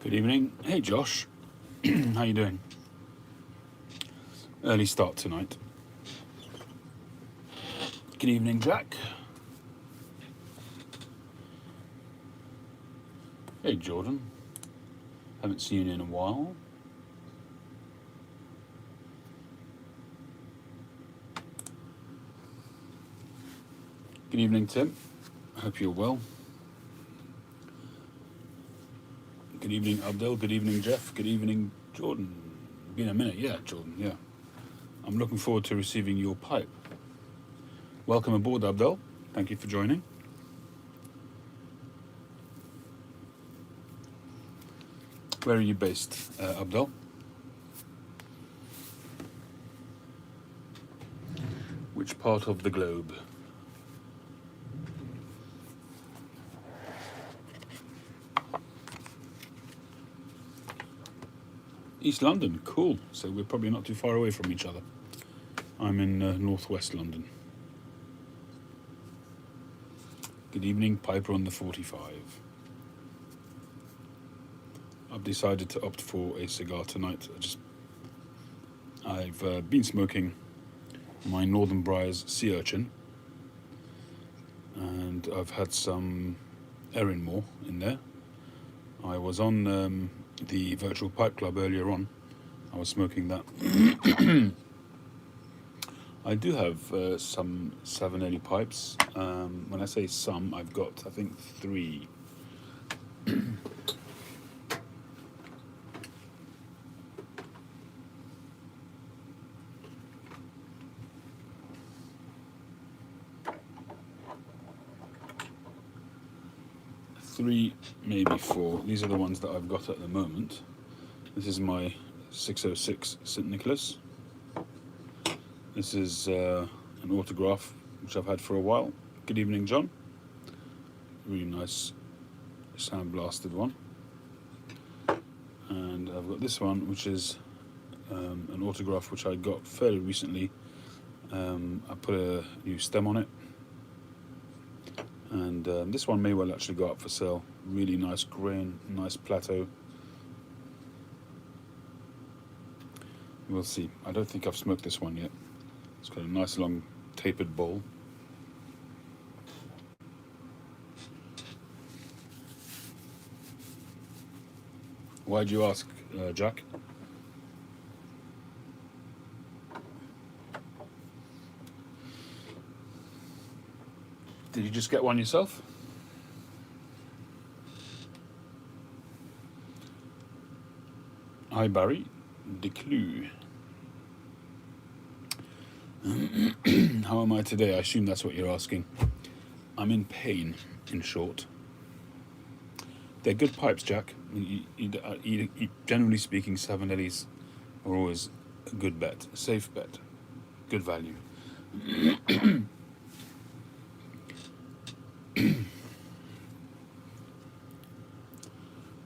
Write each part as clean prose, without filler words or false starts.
Good evening. Hey Josh, how you doing? Early start tonight. Good evening, Jack. Hey Jordan, haven't seen you in a while. Good evening, Tim. Hope you're well. Good evening, Abdel. Good evening, Jeff. Good evening, Jordan. Been a minute, yeah, Jordan, yeah. I'm looking forward to receiving your pipe. Welcome aboard, Abdel. Thank you for joining. Where are you based, Abdel? Which part of the globe? East London, cool. So we're probably not too far away from each other. I'm in northwest London. Good evening, Piper on the 45. I've decided to opt for a cigar tonight. I've been smoking my Northern Briars Sea Urchin, and I've had some Erinmore in there. I was on the virtual pipe club earlier on. I was smoking that. I do have some Savinelli pipes. When I say some, I've got, I think, 3. Three, maybe 4. These are the ones that I've got at the moment. This is my 606 St. Nicholas. This is an autograph which I've had for a while. Good evening, John. Really nice sound blasted one. And I've got this one, which is an autograph which I got fairly recently. I put a new stem on it. And this one may well actually go up for sale. Really nice grain, nice plateau. We'll see. I don't think I've smoked this one yet. It's got a nice long tapered bowl. Why'd you ask, Jack? Did you just get one yourself? Hi Barry, Declue. How am I today? I assume that's what you're asking. I'm in pain, in short. They're good pipes, Jack. Generally speaking, Savinellis are always a good bet, a safe bet, good value.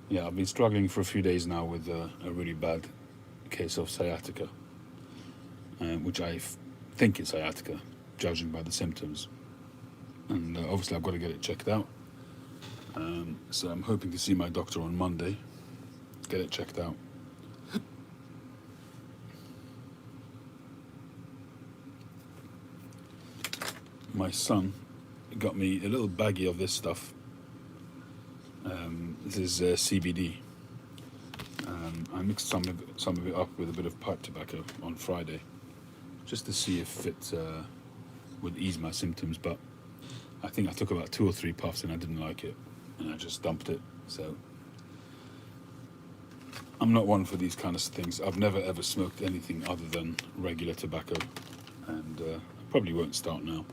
Yeah, I've been struggling for a few days now with a really bad case of sciatica, which I think is sciatica, judging by the symptoms. And obviously I've got to get it checked out. So I'm hoping to see my doctor on Monday, get it checked out. My son got me a little baggie of this stuff. This is CBD. I mixed some of it up with a bit of pipe tobacco on Friday, just to see if it would ease my symptoms. But I think I took about 2 or 3 puffs and I didn't like it, and I just dumped it. So I'm not one for these kind of things. I've never ever smoked anything other than regular tobacco, and I probably won't start now.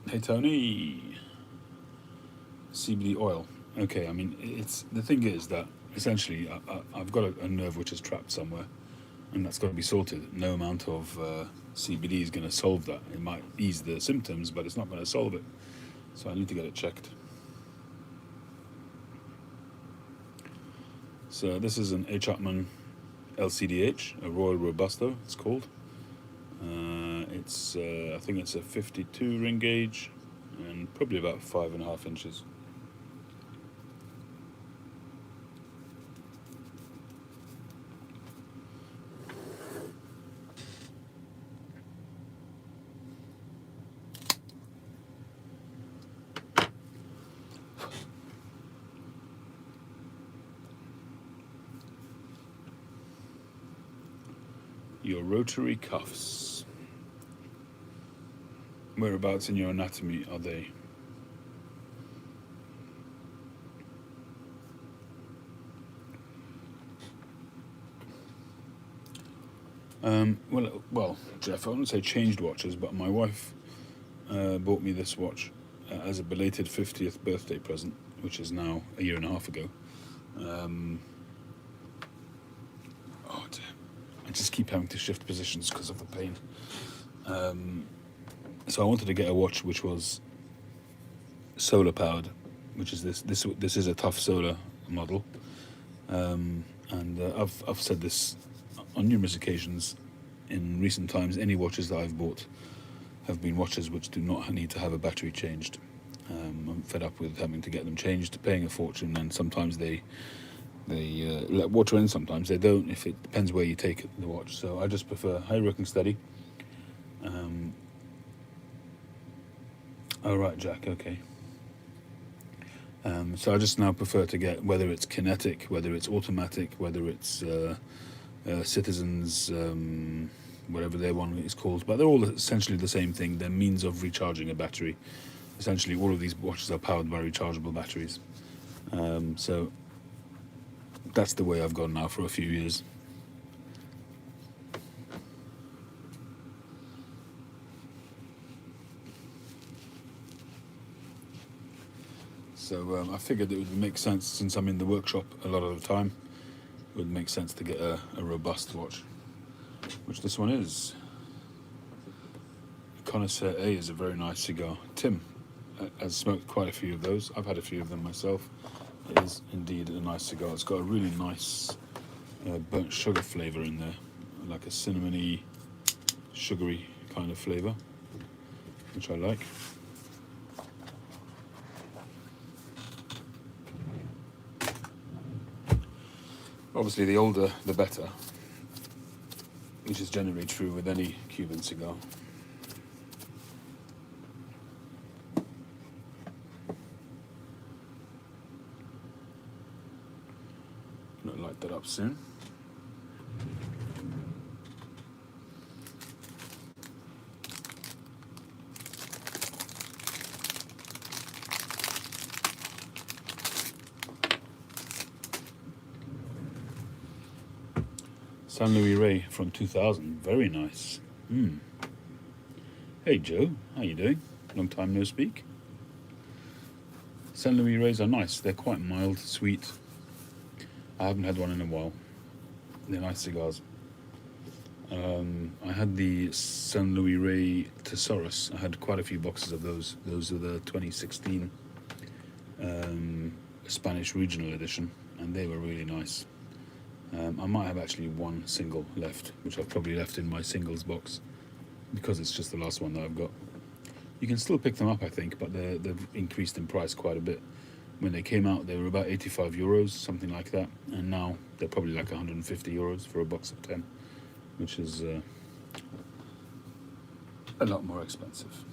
Hey Tony, CBD oil. Okay, I mean, the thing is that essentially I've got a nerve which is trapped somewhere, and that's got to be sorted. No amount of CBD is going to solve that. It might ease the symptoms, but it's not going to solve it. So I need to get it checked. So this is an H. Upmann LCDH, a Royal Robusto, it's called. I think it's a 52 ring gauge, and probably about 5.5 inches. Your rotary cuffs. Whereabouts in your anatomy are they? Well, Jeff, I wouldn't say changed watches, but my wife bought me this watch as a belated 50th birthday present, which is now a year and a half ago. Oh dear. I just keep having to shift positions because of the pain. So I wanted to get a watch which was solar powered, which is this is a tough solar model, and I've said this on numerous occasions in recent times. Any watches that I've bought have been watches which do not need to have a battery changed. I'm fed up with having to get them changed, paying a fortune, and sometimes they let water in, sometimes they don't. If it depends where you take the watch, so I just prefer high working steady. Oh right, Jack. Okay. So I just now prefer to get, whether it's kinetic, whether it's automatic, whether it's Citizens, whatever their one is called, but they're all essentially the same thing. They're means of recharging a battery. Essentially, all of these watches are powered by rechargeable batteries. So that's the way I've gone now for a few years. So I figured it would make sense, since I'm in the workshop a lot of the time, it would make sense to get a robust watch, which this one is. Connoisseur A is a very nice cigar. Tim has smoked quite a few of those. I've had a few of them myself. It is indeed a nice cigar. It's got a really nice burnt sugar flavour in there, like a cinnamony, sugary kind of flavour, which I like. Obviously, the older the better, which is generally true with any Cuban cigar. I'll light that up soon. San Luis Rey from 2000, very nice. Hey Joe, how you doing? Long time no speak. San Luis Reys are nice. They're quite mild, sweet. I haven't had one in a while. They're nice cigars. I had the San Luis Rey Tesoros. I had quite a few boxes of those. Those are the 2016 Spanish regional edition, and they were really nice. I might have actually one single left, which I've probably left in my singles box, because it's just the last one that I've got. You can still pick them up, I think, but they've increased in price quite a bit. When they came out, they were about 85 euros, something like that, and now they're probably like 150 euros for a box of 10, which is a lot more expensive.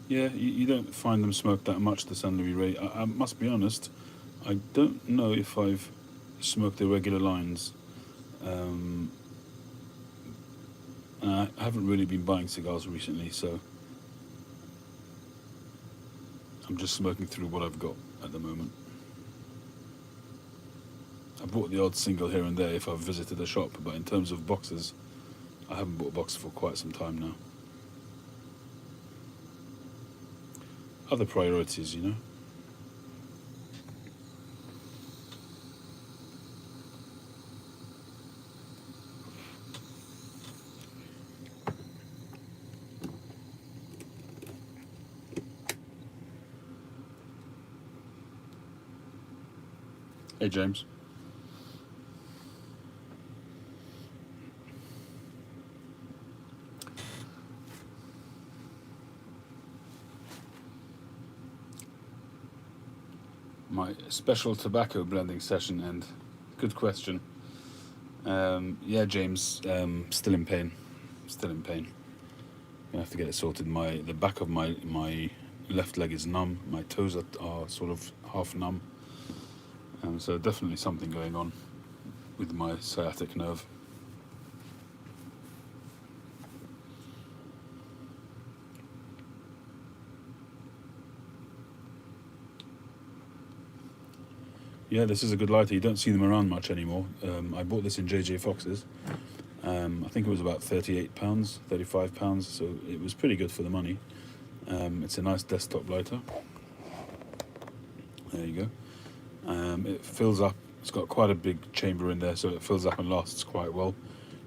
Yeah, you don't find them smoked that much, the San Luis Rey. I must be honest, I don't know if I've smoked the regular lines. And I haven't really been buying cigars recently, so I'm just smoking through what I've got at the moment. I bought the odd single here and there if I've visited a shop, but in terms of boxes, I haven't bought a box for quite some time now. other priorities, Hey, James. My special tobacco blending session end. Good question. Yeah, James, still in pain. Still in pain. I have to get it sorted. The back of my left leg is numb. My toes are sort of half numb. So definitely something going on with my sciatic nerve. Yeah, this is a good lighter. You don't see them around much anymore. I bought this in JJ Fox's. I think it was about £38, £35, so it was pretty good for the money. It's a nice desktop lighter. There you go. It fills up. It's got quite a big chamber in there, so it fills up and lasts quite well.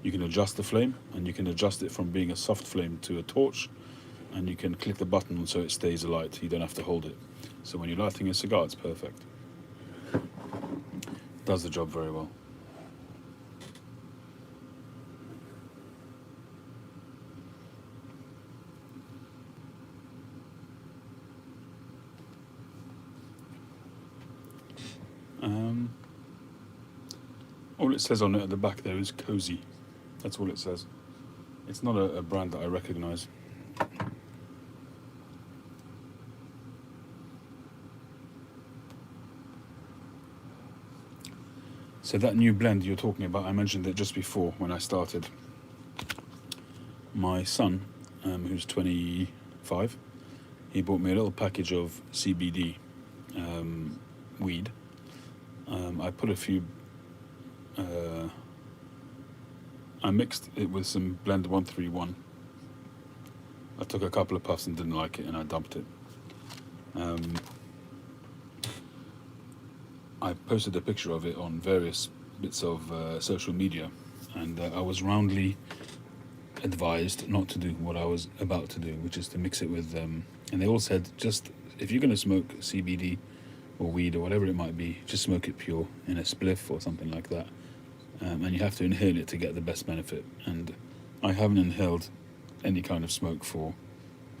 You can adjust the flame, and you can adjust it from being a soft flame to a torch, and you can click the button so it stays alight. You don't have to hold it. So when you're lighting a cigar, it's perfect. Does the job very well. All it says on it at the back there is cozy. That's all it says. It's not a brand that I recognise. So that new blend you're talking about, I mentioned it just before when I started. My son, who's 25, he bought me a little package of CBD weed. I put a few... I mixed it with some Blend 131. I took a couple of puffs and didn't like it, and I dumped it. I posted a picture of it on various bits of social media, and I was roundly advised not to do what I was about to do, which is to mix it with... and they all said, just if you're going to smoke CBD or weed or whatever it might be, just smoke it pure in a spliff or something like that. And you have to inhale it to get the best benefit. And I haven't inhaled any kind of smoke for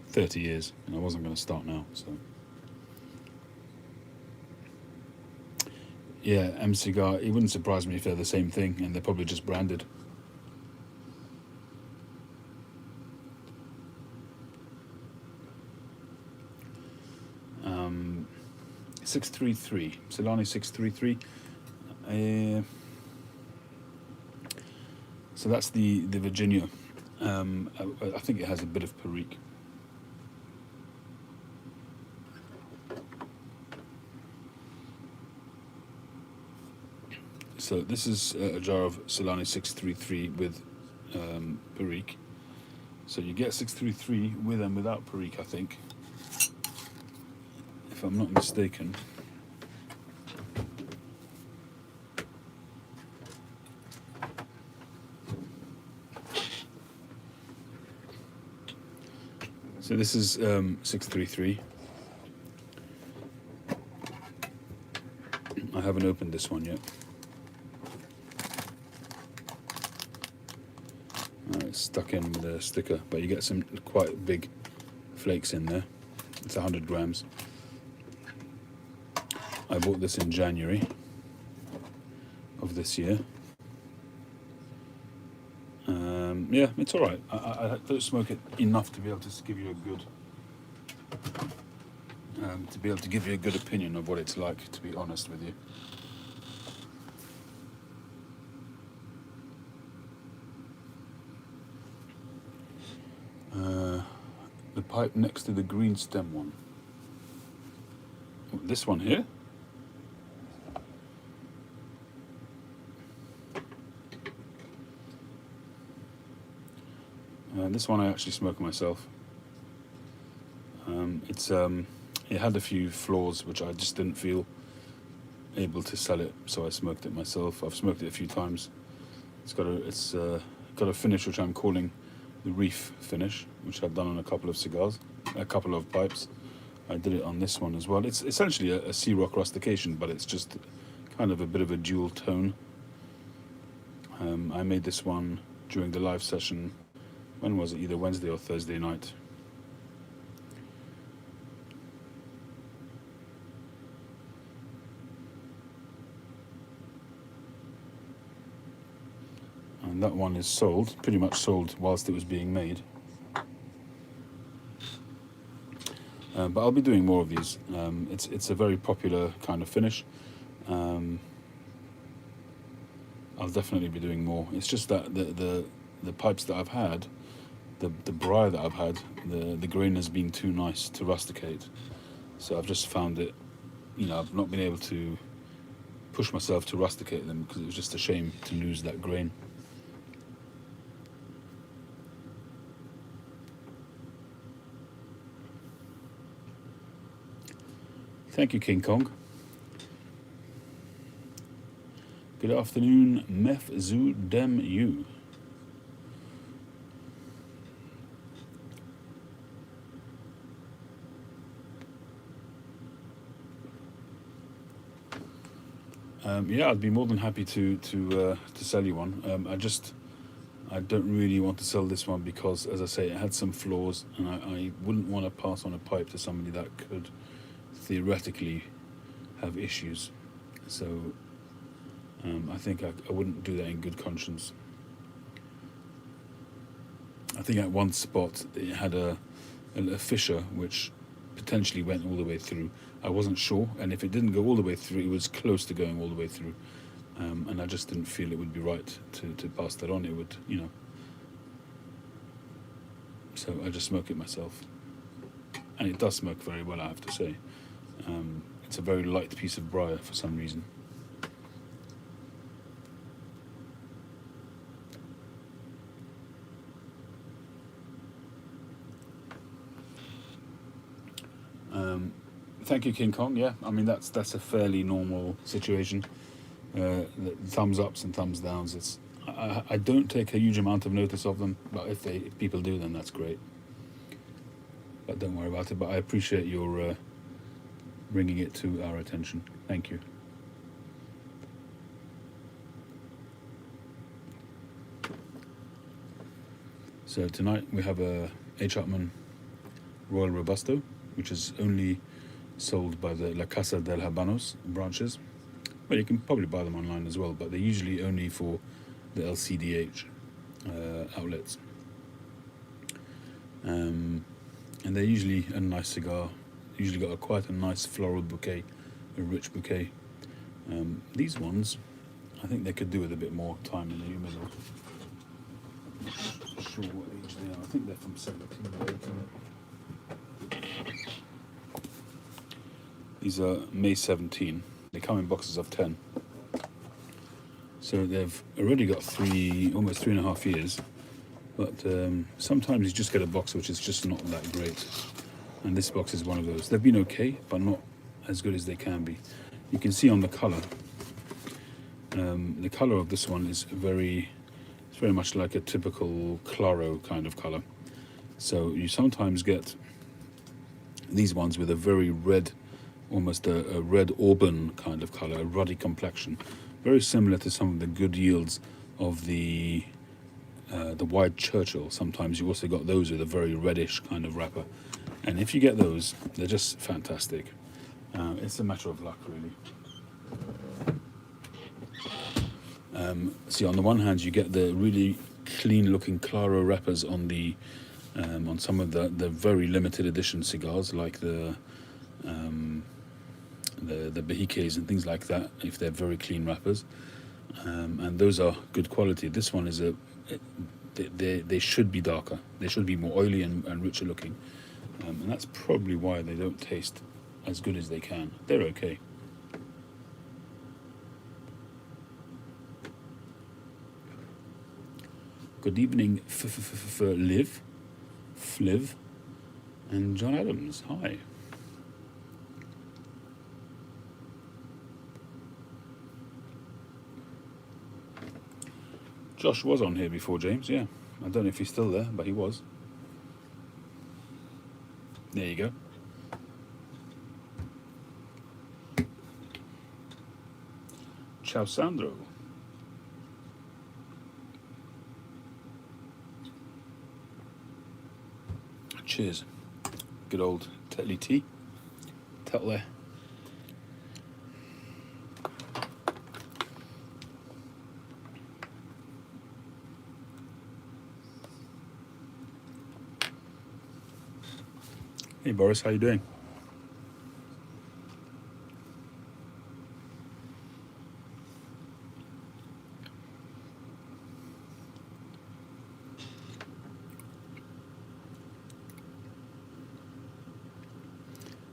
30 years, and I wasn't going to start now. So yeah, M Cigar, it wouldn't surprise me if they're the same thing, and they're probably just branded. Um, 633, Solani 633. So that's the Virginia. I think it has a bit of Perique. So this is a jar of Solani 633 with Perique. So you get 633 with and without Perique, I think, if I'm not mistaken. So this is 633. I haven't opened this one yet. It's stuck in with a sticker, but you get some quite big flakes in there. It's 100 grams. I bought this in January of this year. Yeah, it's all right. I don't smoke it enough to be able to give you a good opinion of what it's like, to be honest with you. The pipe next to the green stem one. This one here? This one I actually smoke myself. It's it had a few flaws which I just didn't feel able to sell it, so I smoked it myself. I've smoked it a few times. It's got a finish which I'm calling the reef finish, which I've done on a couple of cigars, a couple of pipes. I did it on this one as well. It's essentially a sea rock rustication, but it's just kind of a bit of a dual tone. I made this one during the live session. When was it? Either Wednesday or Thursday night. And that one is sold, pretty much sold whilst it was being made. But I'll be doing more of these. It's a very popular kind of finish. I'll definitely be doing more. It's just that the pipes that I've had, the briar that I've had, the grain has been too nice to rusticate. So I've just found it, I've not been able to push myself to rusticate them because it was just a shame to lose that grain. Thank you, King Kong. Good afternoon, Mef Zu Dem Yu. Yeah, I'd be more than happy to sell you one. I don't really want to sell this one because, as I say, it had some flaws, and I wouldn't want to pass on a pipe to somebody that could theoretically have issues. So I think I wouldn't do that in good conscience. I think at one spot it had a fissure which potentially went all the way through. I wasn't sure, and if it didn't go all the way through, it was close to going all the way through. And I just didn't feel it would be right to pass that on. It would, So I just smoke it myself. And it does smoke very well, I have to say. It's a very light piece of briar for some reason. Thank you, King Kong. Yeah, I mean that's a fairly normal situation. Thumbs ups and thumbs downs. I don't take a huge amount of notice of them, but if people do, then that's great. But don't worry about it. But I appreciate your bringing it to our attention. Thank you. So tonight we have a H. Upmann Royal Robusto, which is only sold by the La Casa del Habanos branches. Well, you can probably buy them online as well, but they're usually only for the LCDH outlets. And they're usually a nice cigar. Usually got quite a nice floral bouquet, a rich bouquet. These ones, I think they could do with a bit more time in the humidor. I'm not sure what age they are. I think they're from 17 or 18. These are May 17. They come in boxes of 10. So they've already got almost 3.5 years. But sometimes you just get a box which is just not that great. And this box is one of those. They've been okay, but not as good as they can be. You can see on the colour. The colour of this one is very much like a typical Claro kind of colour. So you sometimes get these ones with a very red, almost a red auburn kind of colour, a ruddy complexion, very similar to some of the good yields of the White Churchill. Sometimes you also got those with a very reddish kind of wrapper, and if you get those, they're just fantastic. It's a matter of luck, really. See, on the one hand, you get the really clean-looking Claro wrappers on on some of the very limited edition cigars, like the Behiques and things like that, if they're very clean wrappers, and those are good quality. This one is they should be darker. They should be more oily and richer looking, and that's probably why they don't taste as good as they can. They're okay. Good evening, for Liv, Fliv, and John Adams. Hi. Josh was on here before, James, yeah. I don't know if he's still there, but he was. There you go. Ciao, Sandro. Cheers. Good old Tetley tea. Tetley. Hey Boris, how you doing?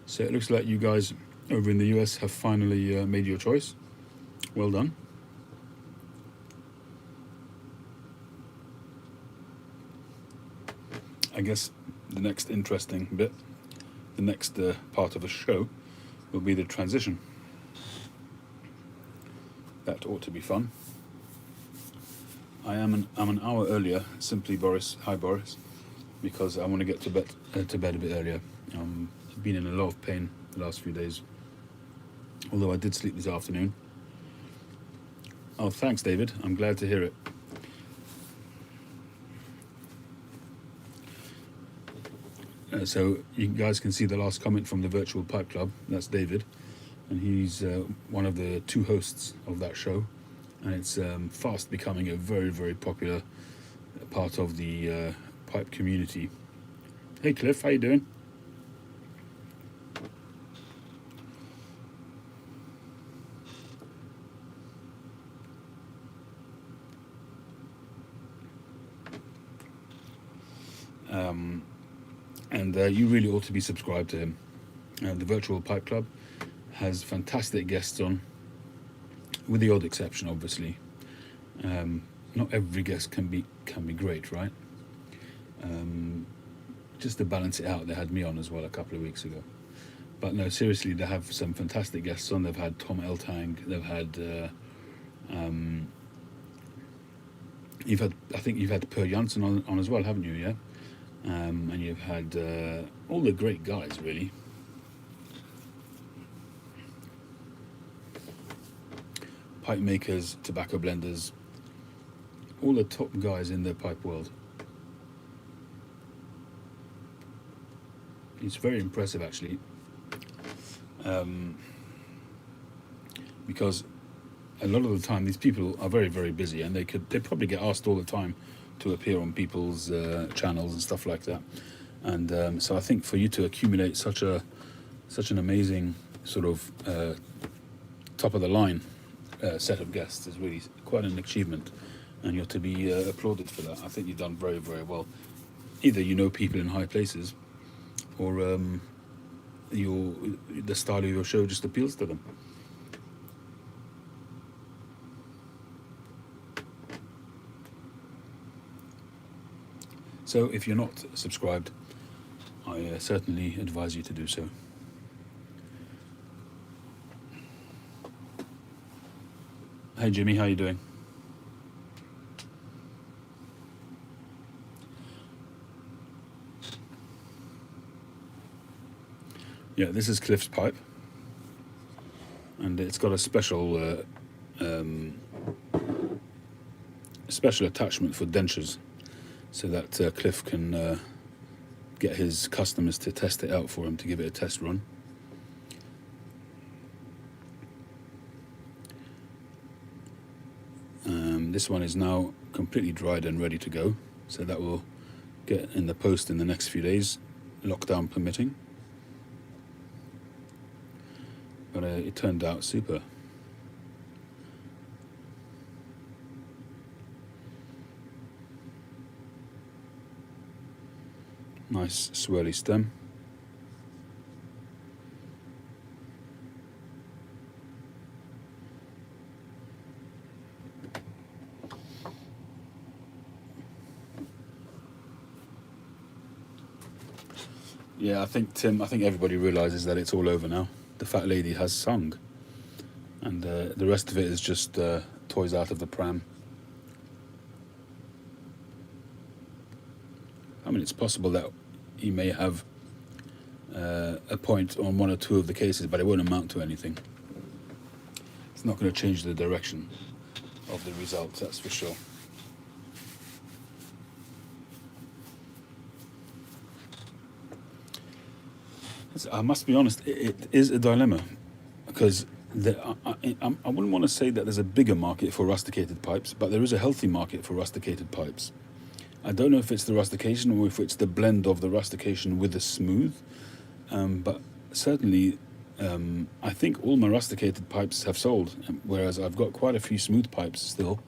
So it looks like you guys over in the US have finally made your choice. Well done. I guess the next interesting bit, the next part of the show, will be the transition. That ought to be fun. I'm an hour earlier, simply Boris. Hi Boris, because I want to get to bed a bit earlier. I've been in a lot of pain the last few days, although I did sleep this afternoon. Oh, thanks, David. I'm glad to hear it. So you guys can see the last comment from the Virtual Pipe Club. That's David, and he's one of the two hosts of that show, and it's fast becoming a very, very popular part of the pipe community. Hey Cliff, how you doing? And you really ought to be subscribed to him. The Virtual Pipe Club has fantastic guests on, with the odd exception, obviously. Not every guest can be great, right? Just to balance it out, they had me on as well a couple of weeks ago. But no, seriously, they have some fantastic guests on. They've had Tom Eltang. They've had I think you've had Per Janssen on as well, haven't you? Yeah. And you've had all the great guys, really. Pipe makers, tobacco blenders, all the top guys in the pipe world. It's very impressive, actually, because a lot of the time these people are very, very busy, and they probably get asked all the time to appear on people's channels and stuff like that. And so I think for you to accumulate such an amazing sort of top of the line set of guests is really quite an achievement, and you're to be applauded for that. I think you've done very, very well. Either you know people in high places, or the style of your show just appeals to them. So if you're not subscribed, I certainly advise you to do so. Hey Jimmy, how you doing? Yeah, this is Cliff's pipe, and it's got a special attachment for dentures, so that Cliff can get his customers to test it out for him, to give it a test run. This one is now completely dried and ready to go, so that will get in the post in the next few days, lockdown permitting. But it turned out super. Nice swirly stem. Yeah, I think everybody realises that it's all over now. The fat lady has sung, and the rest of it is just toys out of the pram. mean, it's possible that he may have a point on one or two of the cases, but it won't amount to anything. It's not going to change the direction of the results, that's for sure. I must be honest, it is a dilemma, because I wouldn't want to say that there's a bigger market for rusticated pipes, but there is a healthy market for rusticated pipes. I don't know if it's the rustication or if it's the blend of the rustication with the smooth, but certainly I think all my rusticated pipes have sold, whereas I've got quite a few smooth pipes still.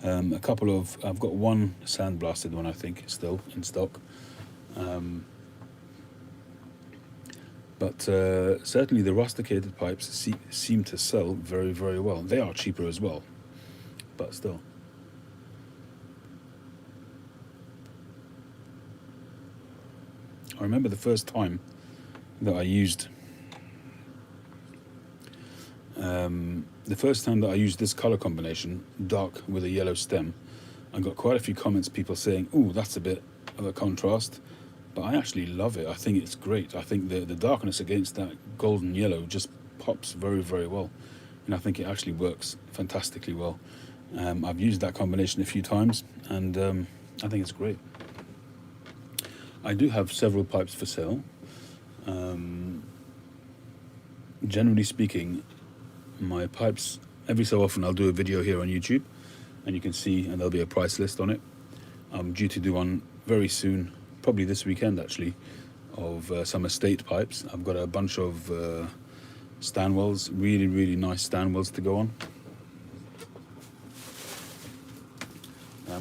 I've got one sandblasted one, I think, still in stock. But certainly the rusticated pipes seem to sell very, very well. They are cheaper as well, but still. I remember the first time that I used this color combination, dark with a yellow stem. I got quite a few comments, people saying, "Ooh, that's a bit of a contrast." But I actually love it. I think it's great. I think the darkness against that golden yellow just pops very, very well. And I think it actually works fantastically well. I've used that combination a few times, and I think it's great. I do have several pipes for sale. Generally speaking, my pipes, every so often I'll do a video here on YouTube, and you can see, and there'll be a price list on it. I'm due to do one very soon, probably this weekend actually, of some estate pipes. I've got a bunch of Stanwells, really, really nice Stanwells to go on.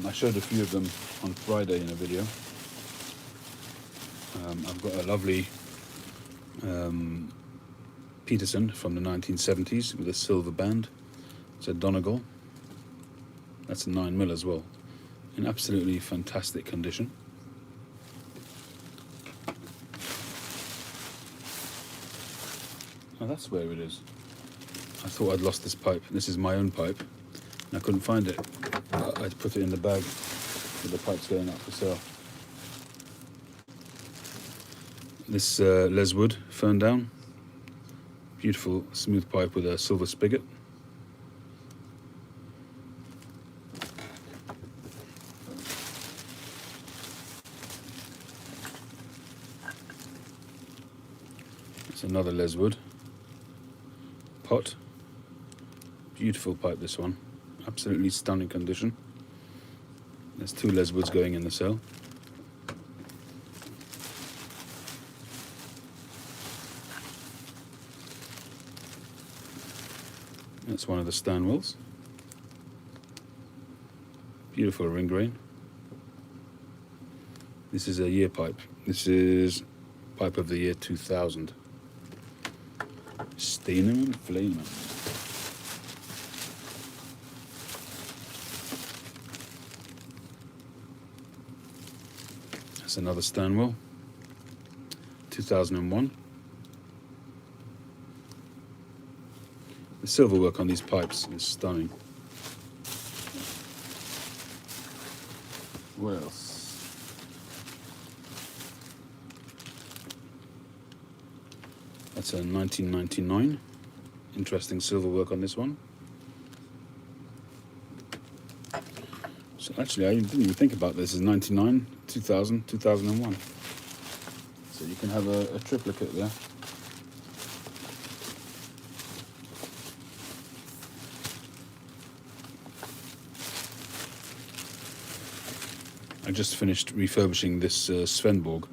I showed a few of them on Friday in a video. I've got a lovely Peterson from the 1970s with a silver band. It's a Donegal. That's a 9mm as well, in absolutely fantastic condition. Oh, that's where it is. I thought I'd lost this pipe. This is my own pipe, and I couldn't find it. I'd put it in the bag with the pipes going up for sale. This Leswood Fern Down, beautiful smooth pipe with a silver spigot. It's another Leswood pot, beautiful pipe this one, absolutely stunning condition. There's two Leswoods going in the sale. That's one of the Stanwells. Beautiful ring grain. This is a year pipe. This is pipe of the year 2000. Stenen Flamen. That's another Stanwell. 2001. The silver work on these pipes is stunning. What else? That's a 1999. Interesting silver work on this one. So actually, I didn't even think about this. It's 99, 2000, 2001. So you can have a triplicate there. I just finished refurbishing this Svenborg.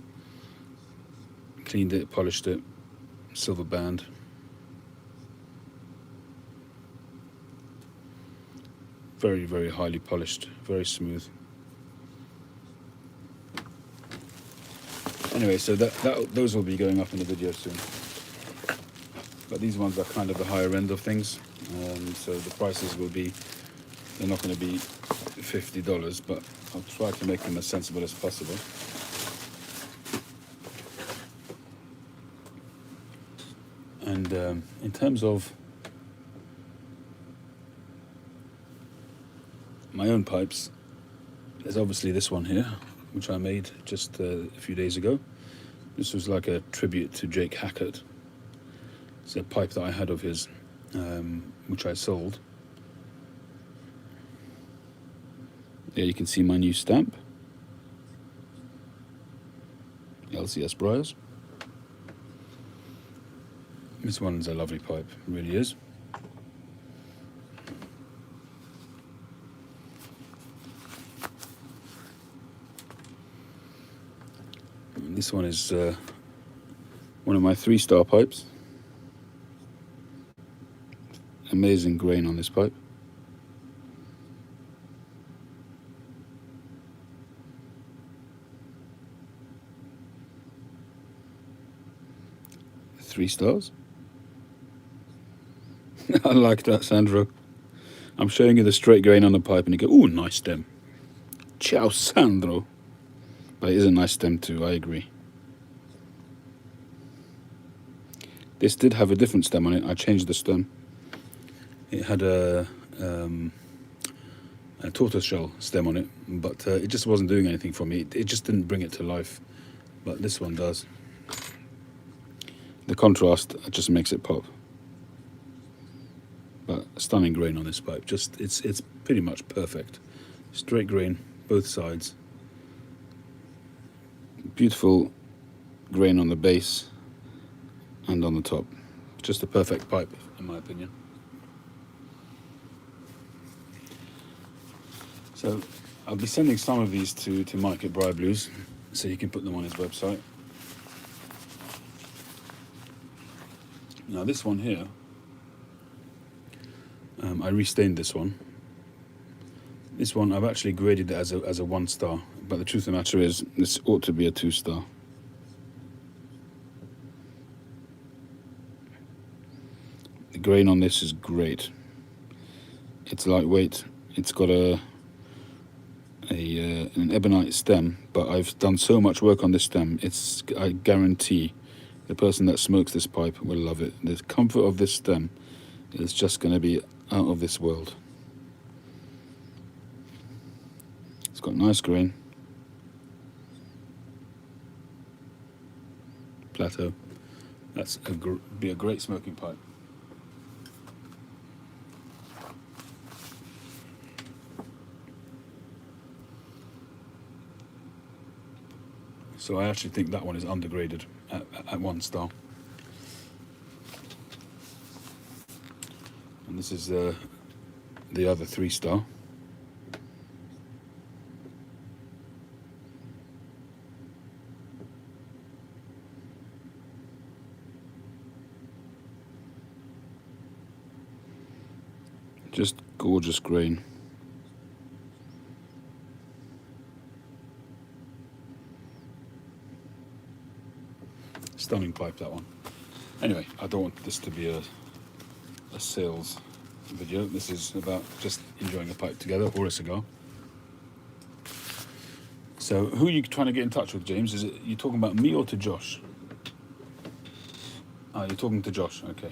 Cleaned it, polished it, silver band. Very, very highly polished, very smooth. Anyway, so those will be going up in the video soon. But these ones are kind of the higher end of things, so the prices will be, they're not going to be $50, but I'll try to make them as sensible as possible. And in terms of my own pipes, there's obviously this one here which I made just a few days ago. This was like a tribute to Jake Hackett. It's a pipe that I had of his, which I sold. There you can see my new stamp, LCS Briars. This one's a lovely pipe, it really is. And this one is one of my 3-star pipes. Amazing grain on this pipe. Three stars. I like that, Sandro. I'm showing you the straight grain on the pipe and you go, ooh, nice stem. Ciao, Sandro. But it is a nice stem too, I agree. This did have a different stem on it. I changed the stem. It had a tortoiseshell stem on it, but it just wasn't doing anything for me. It just didn't bring it to life. But this one does. The contrast just makes it pop. But stunning grain on this pipe. Just it's pretty much perfect. Straight grain, both sides. Beautiful grain on the base and on the top. Just a perfect pipe, in my opinion. So I'll be sending some of these to Mike at Briar Blues, so you can put them on his website. Now this one here, I restained this one. This one I've actually graded it as a 1-star, but the truth of the matter is this ought to be a 2-star. The grain on this is great. It's lightweight. It's got an ebonite stem, but I've done so much work on this stem. I guarantee the person that smokes this pipe will love it. The comfort of this stem is just going to be out of this world. It's got nice grain. Plateau. That's be a great smoking pipe. So I actually think that one is undergraded at 1 star. And this is the other 3-star. Just gorgeous grain. Stunning pipe, that one. Anyway, I don't want this to be a sales video. This is about just enjoying a pipe together or a cigar. So who are you trying to get in touch with, James? Is it you talking about me or to Josh? Ah, you're talking to Josh, okay.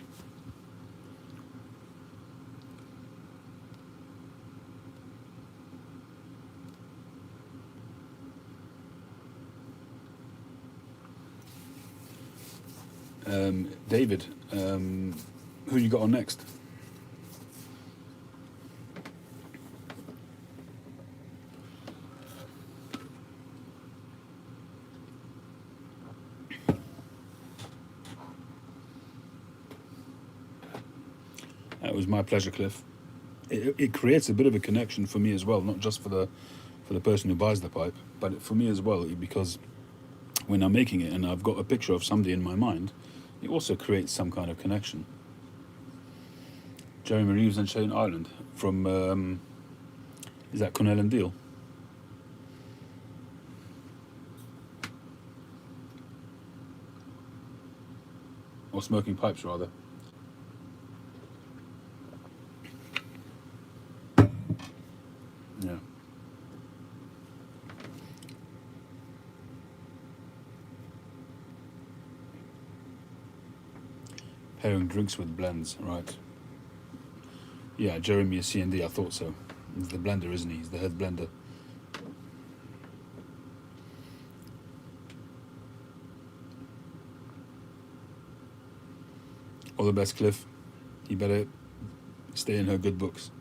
David, who you got on next? It was my pleasure, Cliff. It creates a bit of a connection for me as well, not just for the person who buys the pipe, but for me as well, because when I'm making it and I've got a picture of somebody in my mind, it also creates some kind of connection. Jeremy Reeves and Shane Ireland from, is that Cornell and Deal? Or Smoking Pipes, rather. Yeah. Pairing drinks with blends, right. Yeah, Jeremy is C&D, I thought so. He's the blender, isn't he? He's the head blender. the best, Cliff. You better stay in her good books.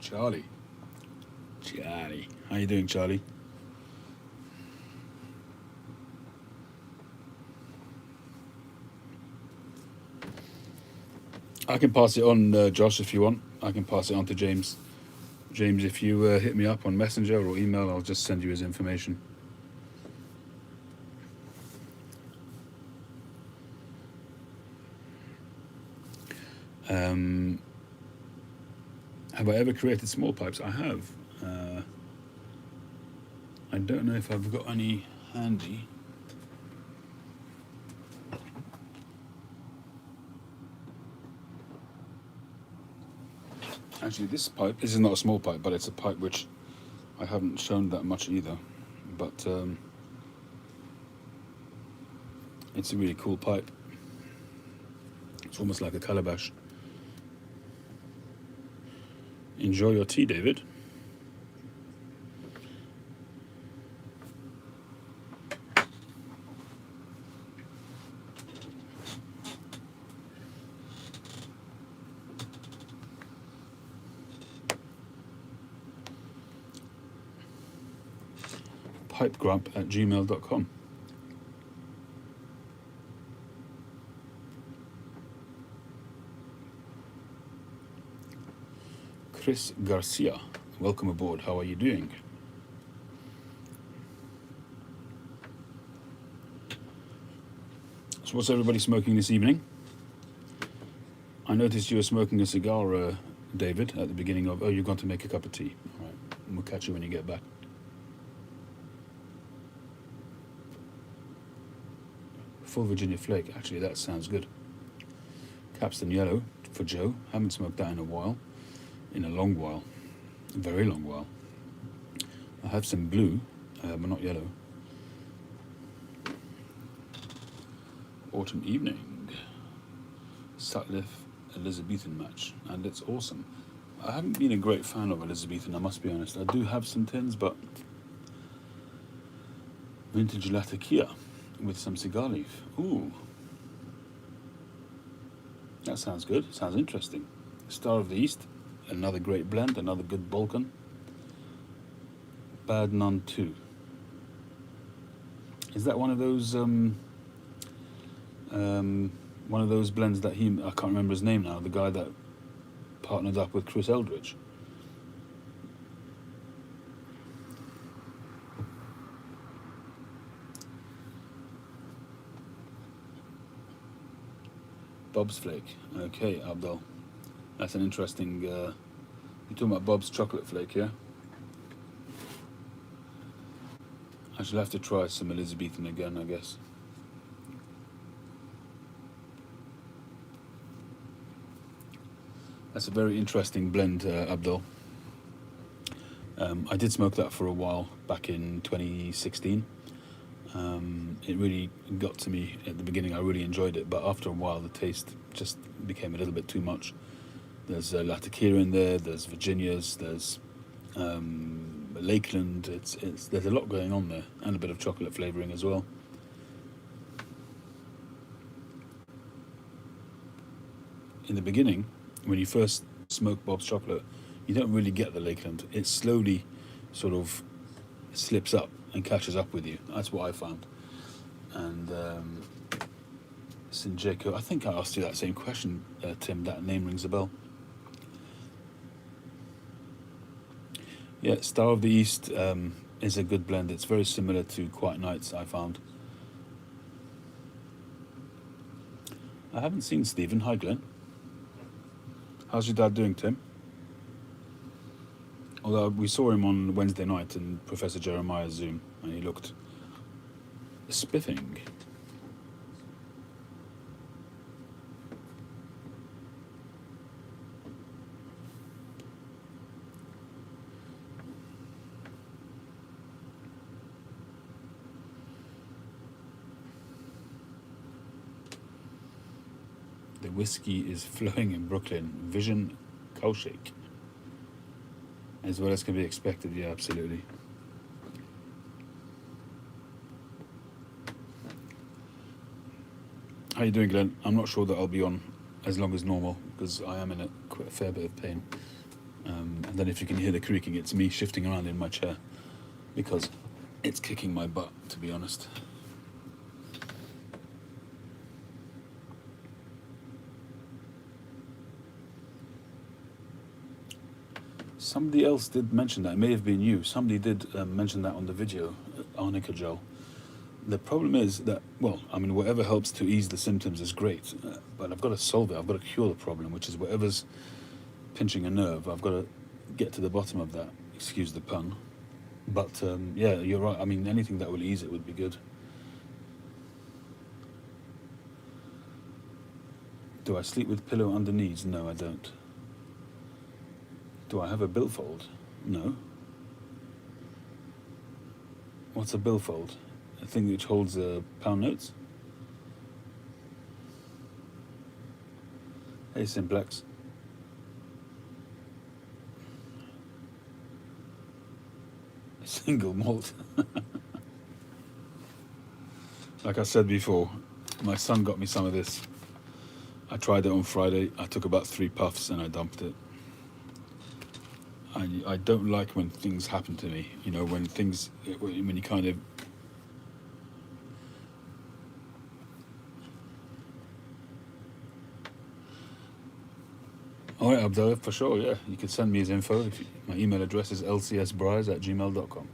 Charlie. How you doing, Charlie? I can pass it on, Josh, if you want. I can pass it on to James. James, if you hit me up on Messenger or email, I'll just send you his information. Have I ever created small pipes? I have. I don't know if I've got any handy. Actually, this is not a small pipe, but it's a pipe which I haven't shown that much either. But it's a really cool pipe. It's almost like a calabash. Enjoy your tea, David. pipegrump@gmail.com. Chris Garcia, welcome aboard. How are you doing? So what's everybody smoking this evening? I noticed you were smoking a cigar, David, at the beginning of... Oh, you're going to make a cup of tea. All right, we'll catch you when you get back. Full Virginia Flake. Actually, that sounds good. Capstan Yellow for Joe. Haven't smoked that in a while. In a long while. A very long while. I have some blue, but not yellow. Autumn Evening. Sutcliffe Elizabethan match. And it's awesome. I haven't been a great fan of Elizabethan, I must be honest. I do have some tins, but... Vintage Latakia with some cigar leaf. Ooh. That sounds good. Sounds interesting. Star of the East. Another great blend. Another good Balkan. Bad Nun 2. Is that one of those blends that I can't remember his name now, the guy that partnered up with Chris Eldridge? Bob's Flake. Okay, Abdul. That's an interesting... you're talking about Bob's Chocolate Flake, yeah? I shall have to try some Elizabethan again, I guess. That's a very interesting blend, Abdul. I did smoke that for a while back in 2016. It really got to me at the beginning. I really enjoyed it, but after a while the taste just became a little bit too much. There's Latakia in there, there's Virginias, there's Lakeland. There's a lot going on there, and a bit of chocolate flavouring as well. In the beginning, when you first smoke Bob's Chocolate, you don't really get the Lakeland. It slowly sort of slips up and catches up with you. That's what I found. And Sinjeko, I think I asked you that same question, Tim. That name rings a bell. Yeah, Star of the East is a good blend. It's very similar to Quiet Nights, I found. I haven't seen Stephen. Hi, Glenn. How's your dad doing, Tim? Although we saw him on Wednesday night in Professor Jeremiah's Zoom, and he looked spiffing. The whiskey is flowing in Brooklyn. Vision Kaushik. As well as can be expected, yeah, absolutely. How you doing, Glenn? I'm not sure that I'll be on as long as normal because I am in quite a fair bit of pain. And then if you can hear the creaking, it's me shifting around in my chair because it's kicking my butt, to be honest. Somebody else did mention that. It may have been you. Somebody did mention that on the video, arnica gel. The problem is that, well, I mean, whatever helps to ease the symptoms is great, but I've got to solve it. I've got to cure the problem, which is whatever's pinching a nerve. I've got to get to the bottom of that. Excuse the pun. But yeah, you're right. I mean, anything that will ease it would be good. Do I sleep with pillow underneath? No, I don't. Do I have a billfold? No. What's a billfold? A thing which holds pound notes? Hey, Simplex. A single malt. Like I said before, my son got me some of this. I tried it on Friday. I took about 3 puffs and I dumped it. I don't like when things happen to me. You know, when you kind of... All right, Abdullah, for sure, yeah. You can send me his info. My email address is lcsbriars@gmail.com.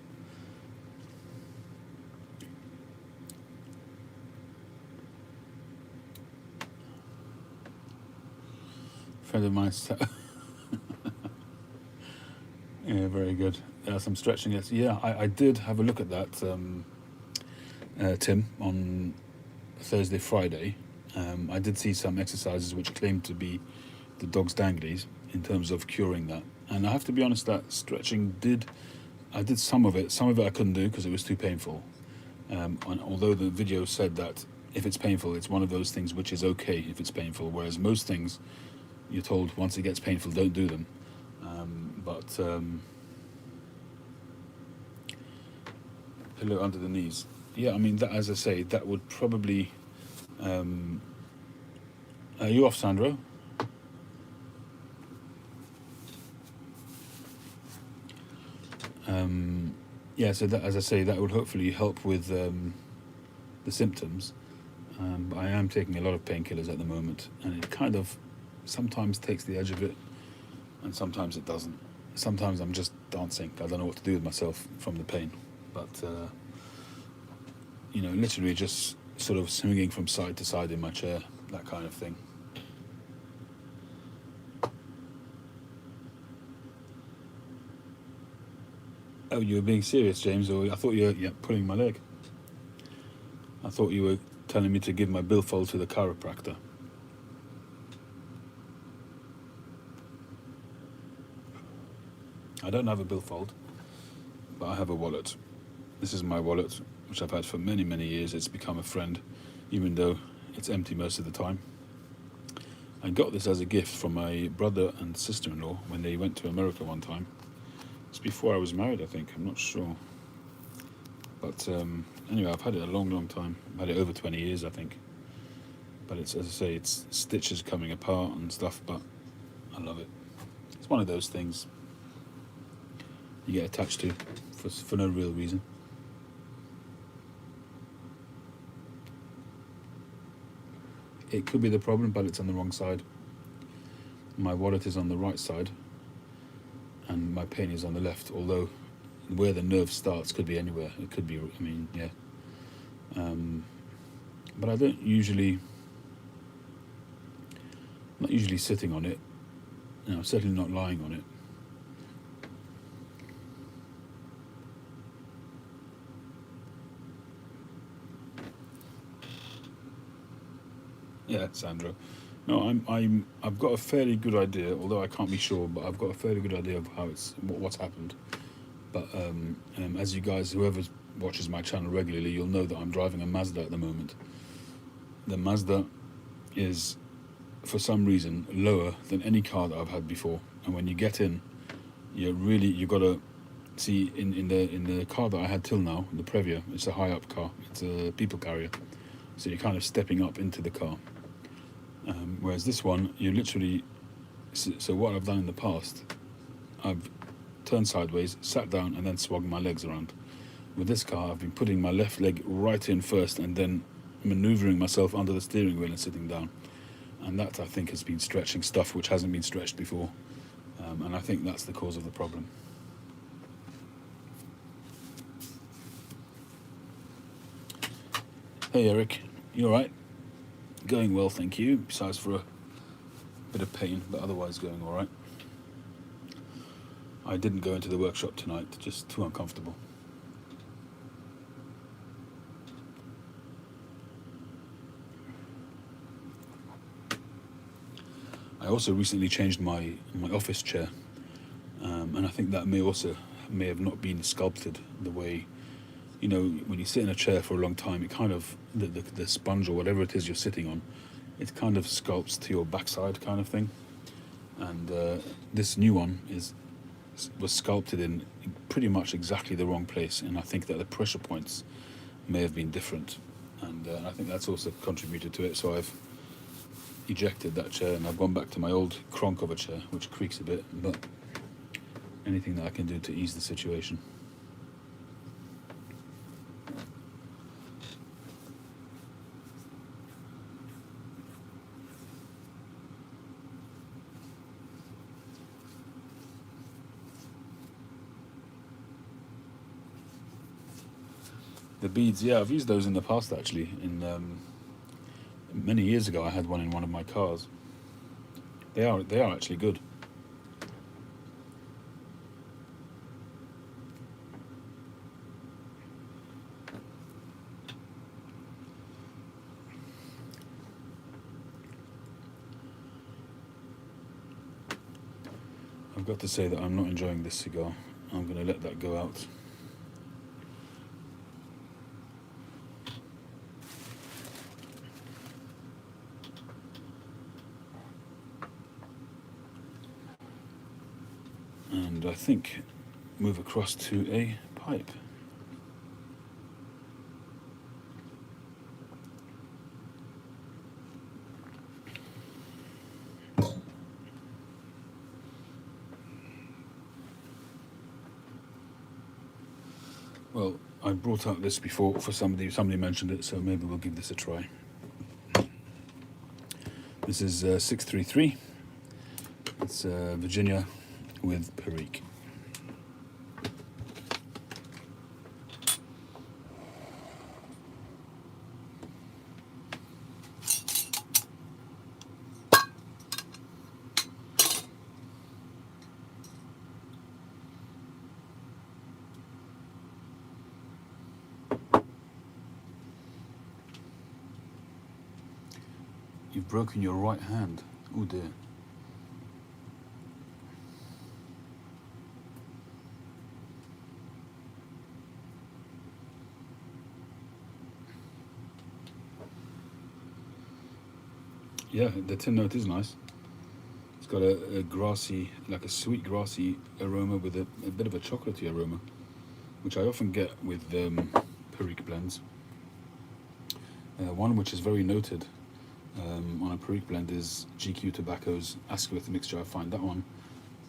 Friend of mine... Yeah, very good. Some stretching. Yeah, I did have a look at that, Tim, on Thursday, Friday. I did see some exercises which claimed to be the dog's danglies in terms of curing that. And I have to be honest, that stretching I did some of it. Some of it I couldn't do because it was too painful. And although the video said that if it's painful, it's one of those things which is okay if it's painful, whereas most things you're told once it gets painful, don't do them. But pillow under the knees. Yeah, I mean, that, as I say, that would probably... are you off, Sandro? Yeah, so that, as I say, that would hopefully help with the symptoms. But I am taking a lot of painkillers at the moment, and it kind of sometimes takes the edge of it, and sometimes it doesn't. Sometimes I'm just dancing. I don't know what to do with myself from the pain. But, you know, literally just sort of swinging from side to side in my chair, that kind of thing. Oh, you were being serious, James, or I thought you were pulling my leg. I thought you were telling me to give my billfold to the chiropractor. I don't have a billfold, but I have a wallet. This is my wallet, which I've had for many, many years. It's become a friend, even though it's empty most of the time. I got this as a gift from my brother and sister-in-law when they went to America one time. It's before I was married, I think. I'm not sure. But anyway, I've had it a long, long time. I've had it over 20 years, I think. But it's, as I say, it's stitches coming apart and stuff, but I love it. It's one of those things you get attached to for no real reason. It could be the problem, but it's on the wrong side. My wallet is on the right side, and my pain is on the left, although where the nerve starts could be anywhere. It could be, I mean, yeah. But I don't usually... I'm not usually sitting on it. No, I'm certainly not lying on it. Yeah, Sandra. No, I've got a fairly good idea, although I can't be sure, but I've got a fairly good idea of how what's happened. But as you guys, whoever watches my channel regularly, you'll know that I'm driving a Mazda at the moment. The Mazda is for some reason, lower than any car that I've had before. And when you get in, you got to see in the car that I had till now, the Previa. It's a high up car. It's a people carrier, so you're kind of stepping up into the car. Whereas this one, you literally. So what I've done in the past, I've turned sideways, sat down, and then swung my legs around. With this car, I've been putting my left leg right in first, and then manoeuvring myself under the steering wheel and sitting down. And that, I think, has been stretching stuff which hasn't been stretched before. And I think that's the cause of the problem. Hey Eric, you alright? Going well, thank you, besides for a bit of pain, but otherwise going alright. I didn't go into the workshop tonight, just too uncomfortable. I also recently changed my office chair, and I think that may have not been sculpted the way, when you sit in a chair for a long time, it kind of, the sponge or whatever it is you're sitting on, it kind of sculpts to your backside kind of thing. And this new one was sculpted in pretty much exactly the wrong place, and I think that the pressure points may have been different, and I think that's also contributed to it. So I've ejected that chair and I've gone back to my old cronk of a chair, which creaks a bit, but anything that I can do to ease the situation. The beads, yeah, I've used those in the past actually. Many years ago, I had one in one of my cars. They are actually good. I've got to say that I'm not enjoying this cigar. I'm going to let that go out. And I think move across to a pipe. Well, I brought out this before for somebody mentioned it, so maybe we'll give this a try. This is 633. It's Virginia with Perique. You've broken your right hand. Oh dear. Yeah, the tin note is nice. It's got a grassy, like a sweet grassy aroma with a bit of a chocolatey aroma, which I often get with Perique blends. One which is very noted on a Perique blend is GQ Tobacco's Asquith mixture. I find that one,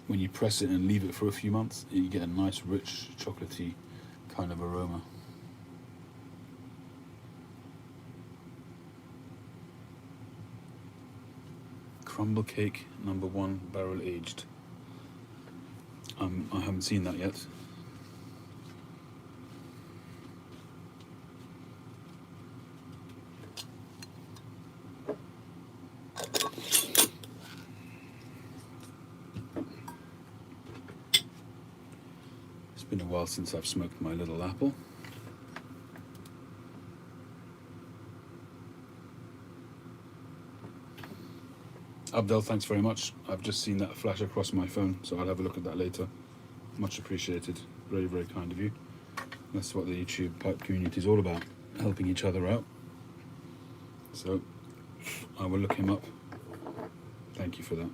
when you press it and leave it for a few months, you get a nice, rich, chocolatey kind of aroma. Crumble Cake #1 barrel aged. I haven't seen that yet. It's been a while since I've smoked my little apple. Abdel, thanks very much. I've just seen that flash across my phone, so I'll have a look at that later. Much appreciated. Very, very kind of you. That's what the YouTube pipe community is all about, helping each other out. So I will look him up Thank you for that.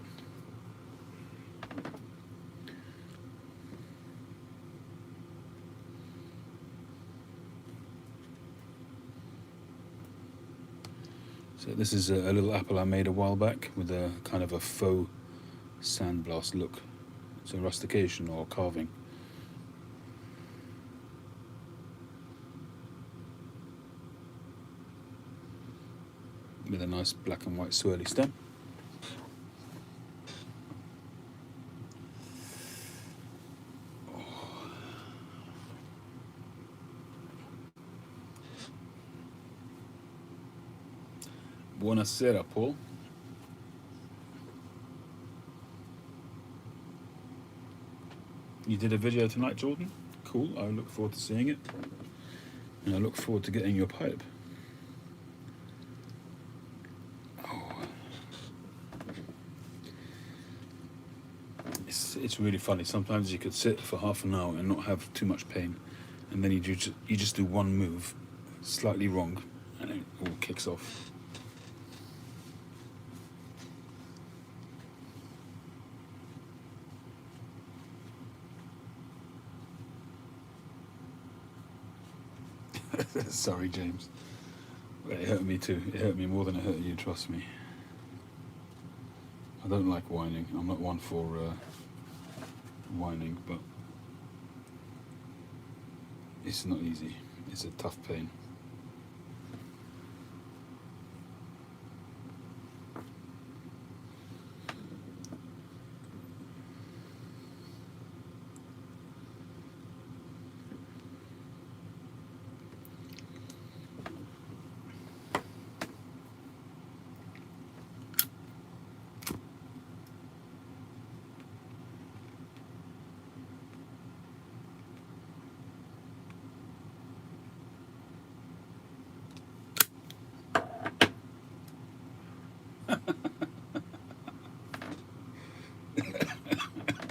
So this is a little apple I made a while back with a kind of a faux sandblast look. So rustication or carving. With a nice black and white swirly stem. Buonasera, Paul. You did a video tonight, Jordan? Cool, I look forward to seeing it. And I look forward to getting your pipe. Oh. It's really funny. Sometimes you could sit for half an hour and not have too much pain. And then you just do one move, slightly wrong, and it all kicks off. Sorry, James. It hurt me too. It hurt me more than it hurt you, trust me. I don't like whining. I'm not one for whining, but it's not easy. It's a tough pain.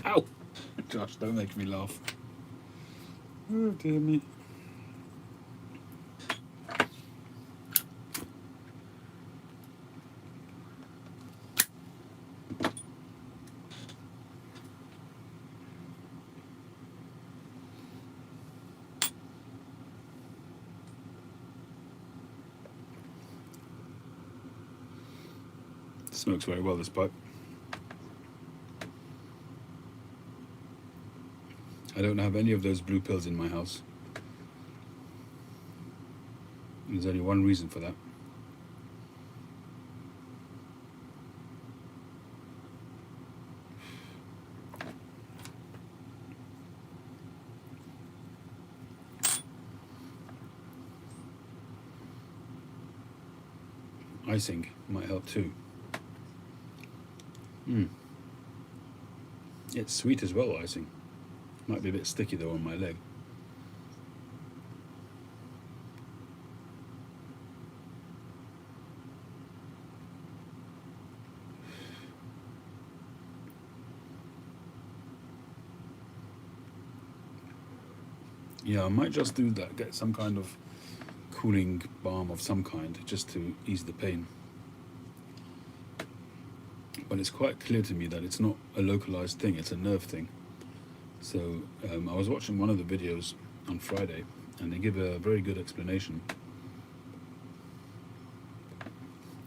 Ow! Josh, don't make me laugh. Oh dear me. Smokes very well, this pipe. I don't have any of those blue pills in my house. There's only one reason for that. Icing might help too. It's sweet as well, icing. Might be a bit sticky though on my leg. Yeah, I might just do that, get some kind of cooling balm of some kind just to ease the pain. But it's quite clear to me that it's not a localized thing, it's a nerve thing. So I was watching one of the videos on Friday and they give a very good explanation.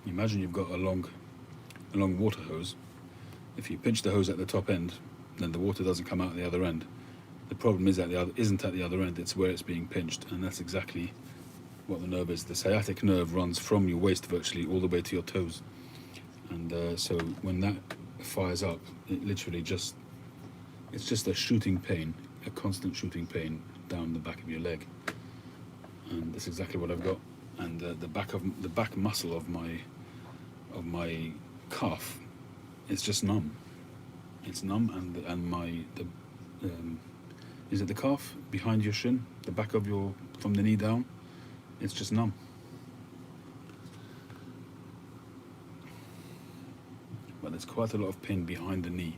Imagine you've got a long water hose. If you pinch the hose at the top end, then the water doesn't come out the other end. The problem is isn't at the other end, it's where it's being pinched, and that's exactly what the nerve is. The sciatic nerve runs from your waist virtually all the way to your toes. And so when that fires up, it literally it's just a shooting pain, a constant shooting pain down the back of your leg. And that's exactly what I've got. And the back muscle of my calf is just numb. It's numb, and is it the calf behind your shin, the back of from the knee down? It's just numb. But there's quite a lot of pain behind the knee.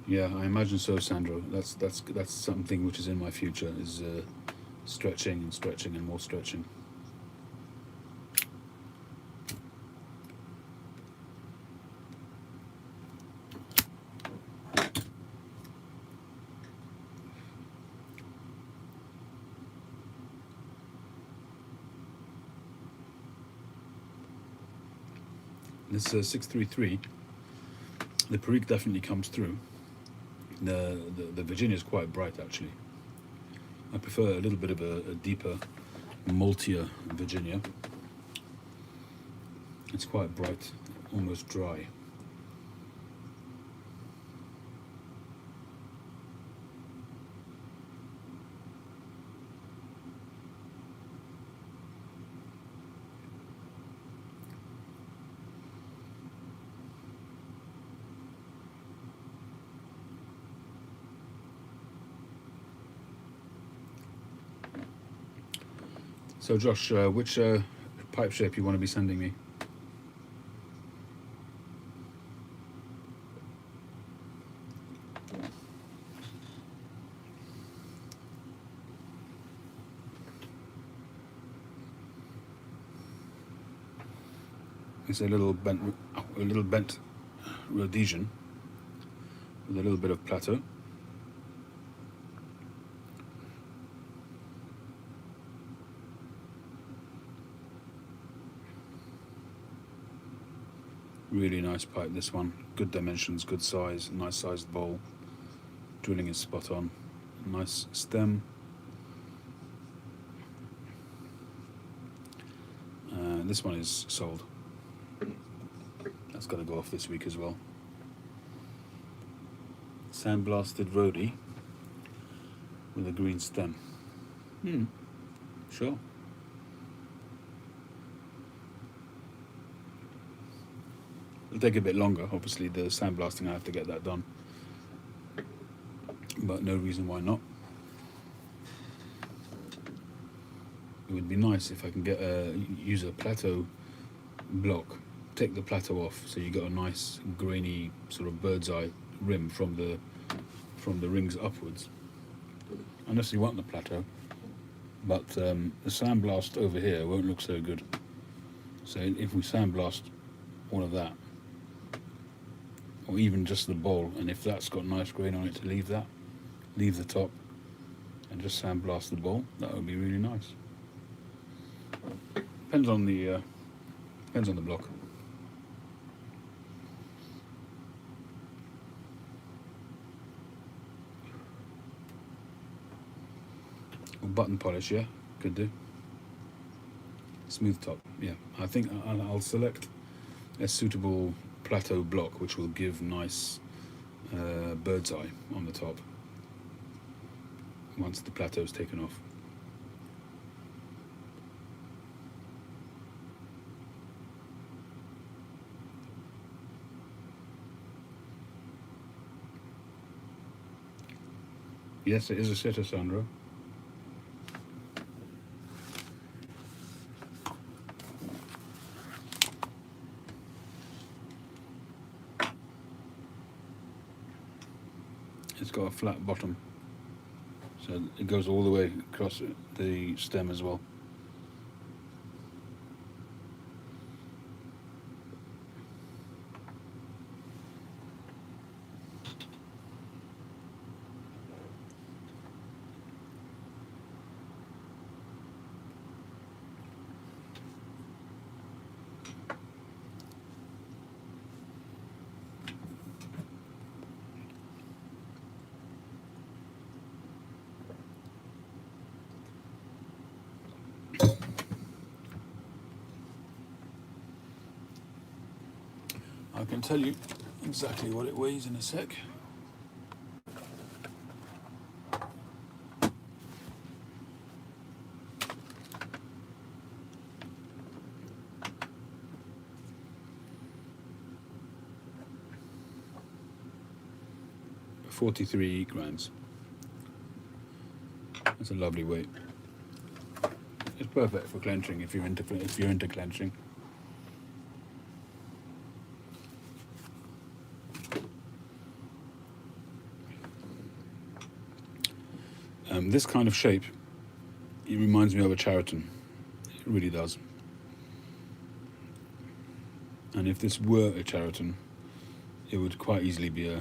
Yeah, I imagine so, Sandro. That's something which is in my future, is stretching and stretching and more stretching. This 633, the Perique definitely comes through. The Virginia is quite bright, actually. I prefer a little bit of a deeper, maltier Virginia. It's quite bright, almost dry. So Josh, which pipe shape you want to be sending me? It's a little bent Rhodesian with a little bit of plateau. Really nice pipe, this one. Good dimensions, good size, nice sized bowl. Drilling is spot on. Nice stem. This one is sold. That's got to go off this week as well. Sandblasted Rhodey with a green stem. Sure. It'll take a bit longer, obviously. The sandblasting, I have to get that done, but no reason why not. It would be nice if I can use a plateau block, take the plateau off, so you got a nice grainy sort of bird's eye rim from the rings upwards. Unless you want the plateau, but the sandblast over here won't look so good. So if we sandblast all of that, or even just the bowl, and if that's got nice grain on it, to leave the top, and just sandblast the bowl, that would be really nice. Depends on the block. Or button polish, yeah, could do. Smooth top, yeah. I think I'll select a suitable plateau block which will give nice bird's eye on the top once the plateau's taken off. Yes, it is a sitter, Sandro. It's got a flat bottom, so it goes all the way across the stem as well. I can tell you exactly what it weighs in a sec. $43 grams. That's a lovely weight. It's perfect for clenching if you're into clenching. This kind of shape, it reminds me of a Chariton. It really does. And if this were a Chariton, it would quite easily be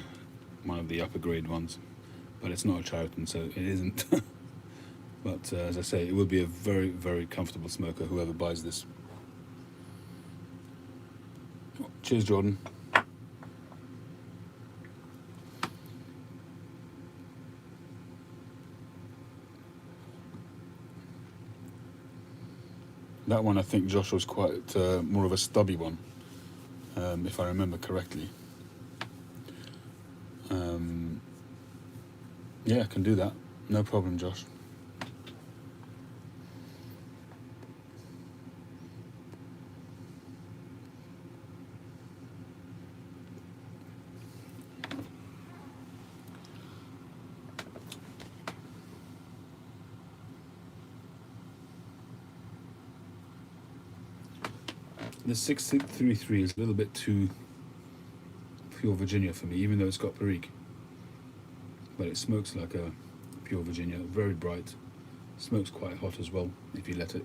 one of the upper grade ones. But it's not a Chariton, so it isn't. But as I say, it will be a very, very comfortable smoker, whoever buys this. Cheers, Jordan. That one, I think, Josh, was quite more of a stubby one, if I remember correctly. Yeah, I can do that. No problem, Josh. The 633 is a little bit too pure Virginia for me, even though it's got Perique. But it smokes like a pure Virginia, very bright. Smokes quite hot as well, if you let it.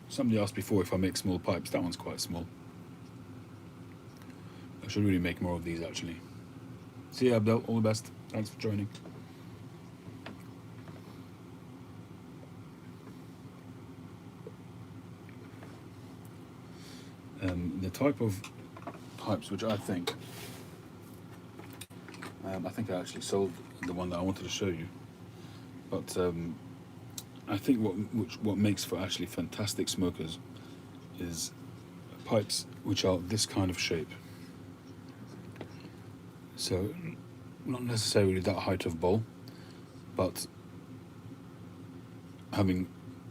Somebody asked before if I make small pipes. That one's quite small. I should really make more of these, actually. See you, Abdel. All the best. Thanks for joining. The type of pipes which I think I actually sold the one that I wanted to show you, but I think what makes for actually fantastic smokers is pipes which are this kind of shape. So not necessarily that height of bowl, but having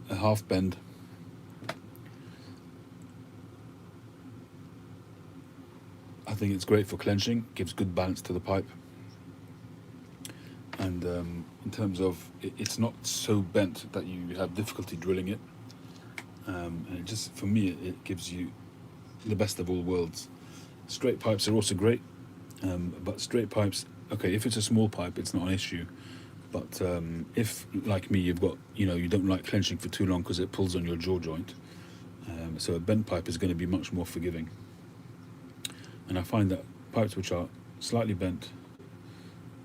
a half bend, I think it's great for clenching, gives good balance to the pipe. And in terms of, it's not so bent that you have difficulty drilling it. And it just, for me, it gives you the best of all worlds. Straight pipes are also great, but straight pipes, okay, if it's a small pipe, it's not an issue. But if, like me, you've got, you don't like clenching for too long because it pulls on your jaw joint. So a bent pipe is going to be much more forgiving. And I find that pipes which are slightly bent,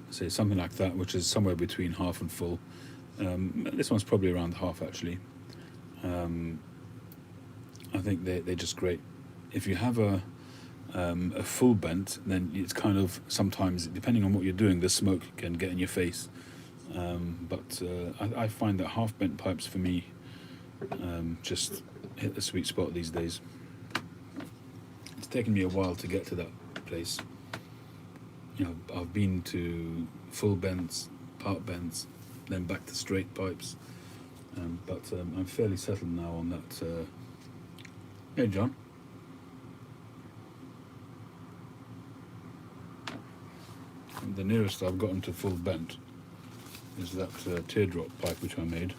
say something like that, which is somewhere between half and full. This one's probably around half, actually. I think they're just great. If you have a full bent, then it's kind of, sometimes, depending on what you're doing, the smoke can get in your face. But I find that half bent pipes, for me, just hit the sweet spot these days. It's taken me a while to get to that place. I've been to full bends, part bends, then back to straight pipes. But I'm fairly settled now on that. Hey, John. The nearest I've gotten to full bent is that teardrop pipe which I made,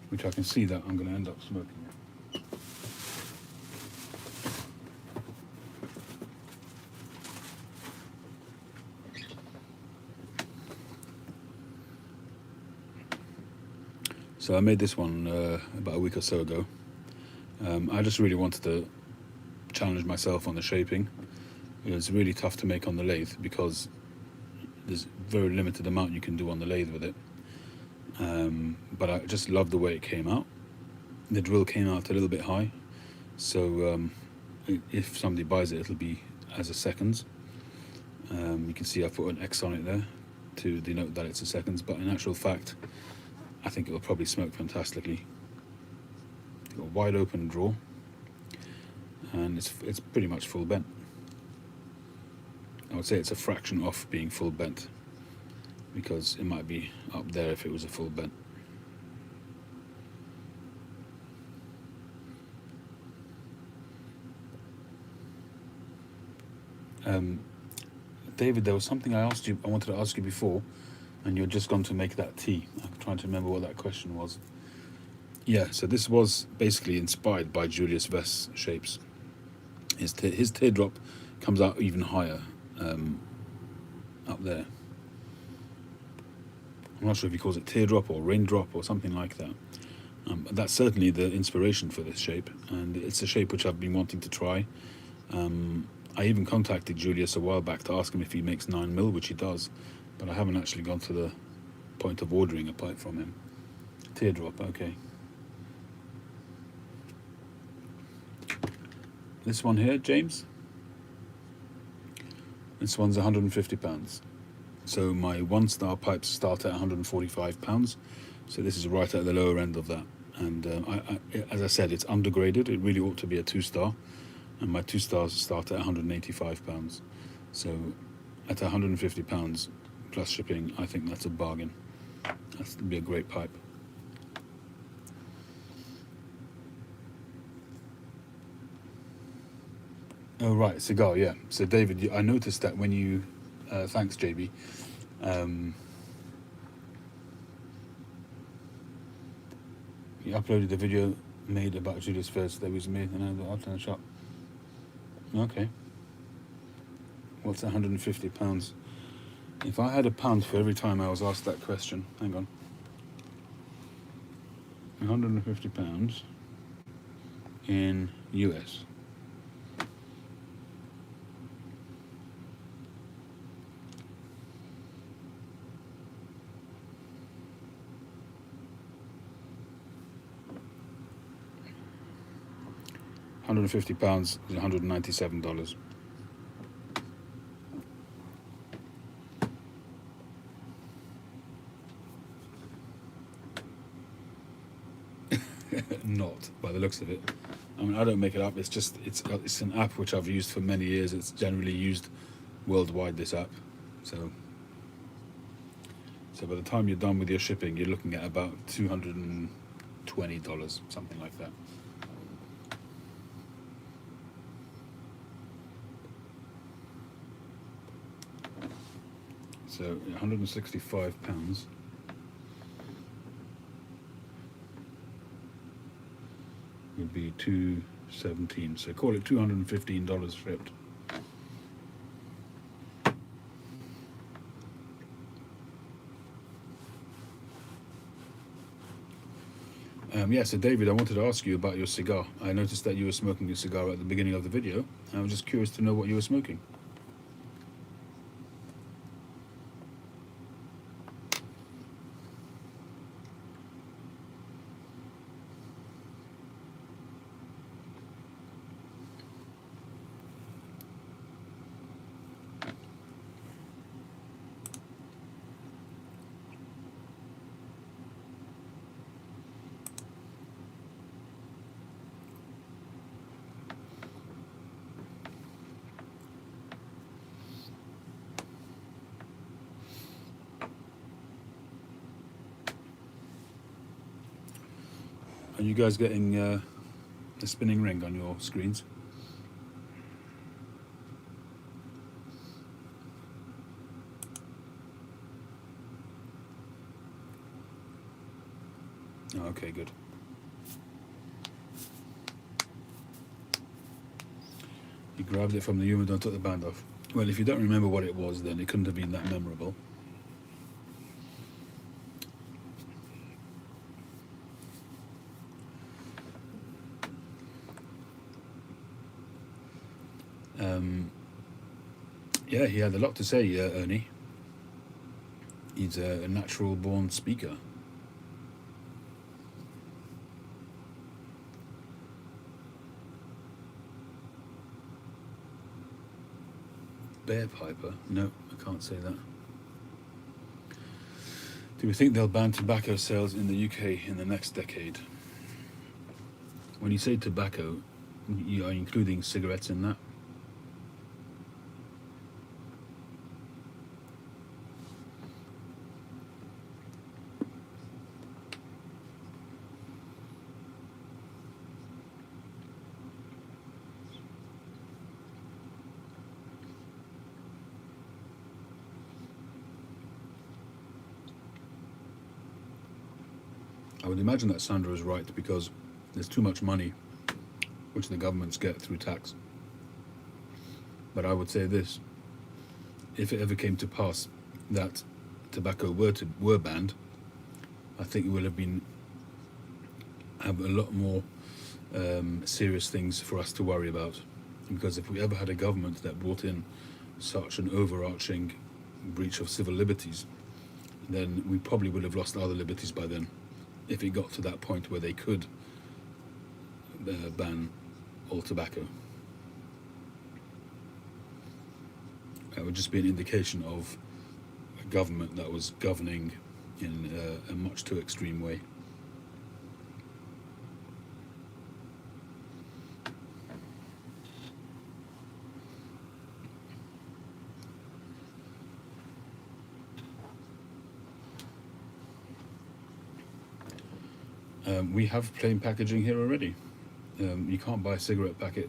which I can see that I'm going to end up smoking it. So I made this one about a week or so ago. I just really wanted to challenge myself on the shaping. It was really tough to make on the lathe because there's very limited amount you can do on the lathe with it. But I just loved the way it came out. The drill came out a little bit high, so if somebody buys it, it'll be as a seconds. You can see I've put an X on it there to denote that it's a seconds, but in actual fact, I think it will probably smoke fantastically. Got a wide open draw, and it's pretty much full bent. I would say it's a fraction off being full bent, because it might be up there if it was a full bent. David, there was something I wanted to ask you before, and you're just gone to make that tea. I'm trying to remember what that question was. Yeah, so this was basically inspired by Julius Vest's shapes. His teardrop comes out even higher up there. I'm not sure if he calls it teardrop or raindrop or something like that. But that's certainly the inspiration for this shape, and it's a shape which I've been wanting to try. I even contacted Julius a while back to ask him if he makes 9mm, which he does, but I haven't actually gone to the point of ordering a pipe from him. Teardrop, okay. This one here, James, this one's £150. So my 1-star pipes start at £145. So this is right at the lower end of that. And as I said, it's undergraded. It really ought to be a 2-star. And my 2 stars start at £185. So at £150 plus shipping, I think that's a bargain. That's to be a great pipe. Oh right, cigar, yeah. So David, I noticed that when you, thanks JB, you uploaded the video made about Julius First that was made in the shop. Okay. What's £150? If I had a pound for every time I was asked that question, hang on. £150 in US. £150 is $197. Not by the looks of it. I mean, I don't make it up. It's just it's an app which I've used for many years. It's generally used worldwide. This app, so by the time you're done with your shipping, you're looking at about $220, something like that. So £165 would be $217. So call it $215 shipped. Yeah, so David, I wanted to ask you about your cigar. I noticed that you were smoking a cigar at the beginning of the video. I was just curious to know what you were smoking. Are you guys getting the spinning ring on your screens? Oh, okay, good. You grabbed it from the humidor and took the band off. Well, if you don't remember what it was, then it couldn't have been that memorable. Yeah, he had a lot to say, Ernie. He's a natural-born speaker. Bear piper? No, I can't say that. Do we think they'll ban tobacco sales in the UK in the next decade? When you say tobacco, you are including cigarettes in that? I would imagine that Sandra is right, because there's too much money which the governments get through tax. But I would say this: if it ever came to pass that tobacco were banned, I think it would have a lot more serious things for us to worry about. Because if we ever had a government that brought in such an overarching breach of civil liberties, then we probably would have lost other liberties by then, if it got to that point where they could ban all tobacco. That would just be an indication of a government that was governing in a much too extreme way. We have plain packaging here already. You can't buy a cigarette packet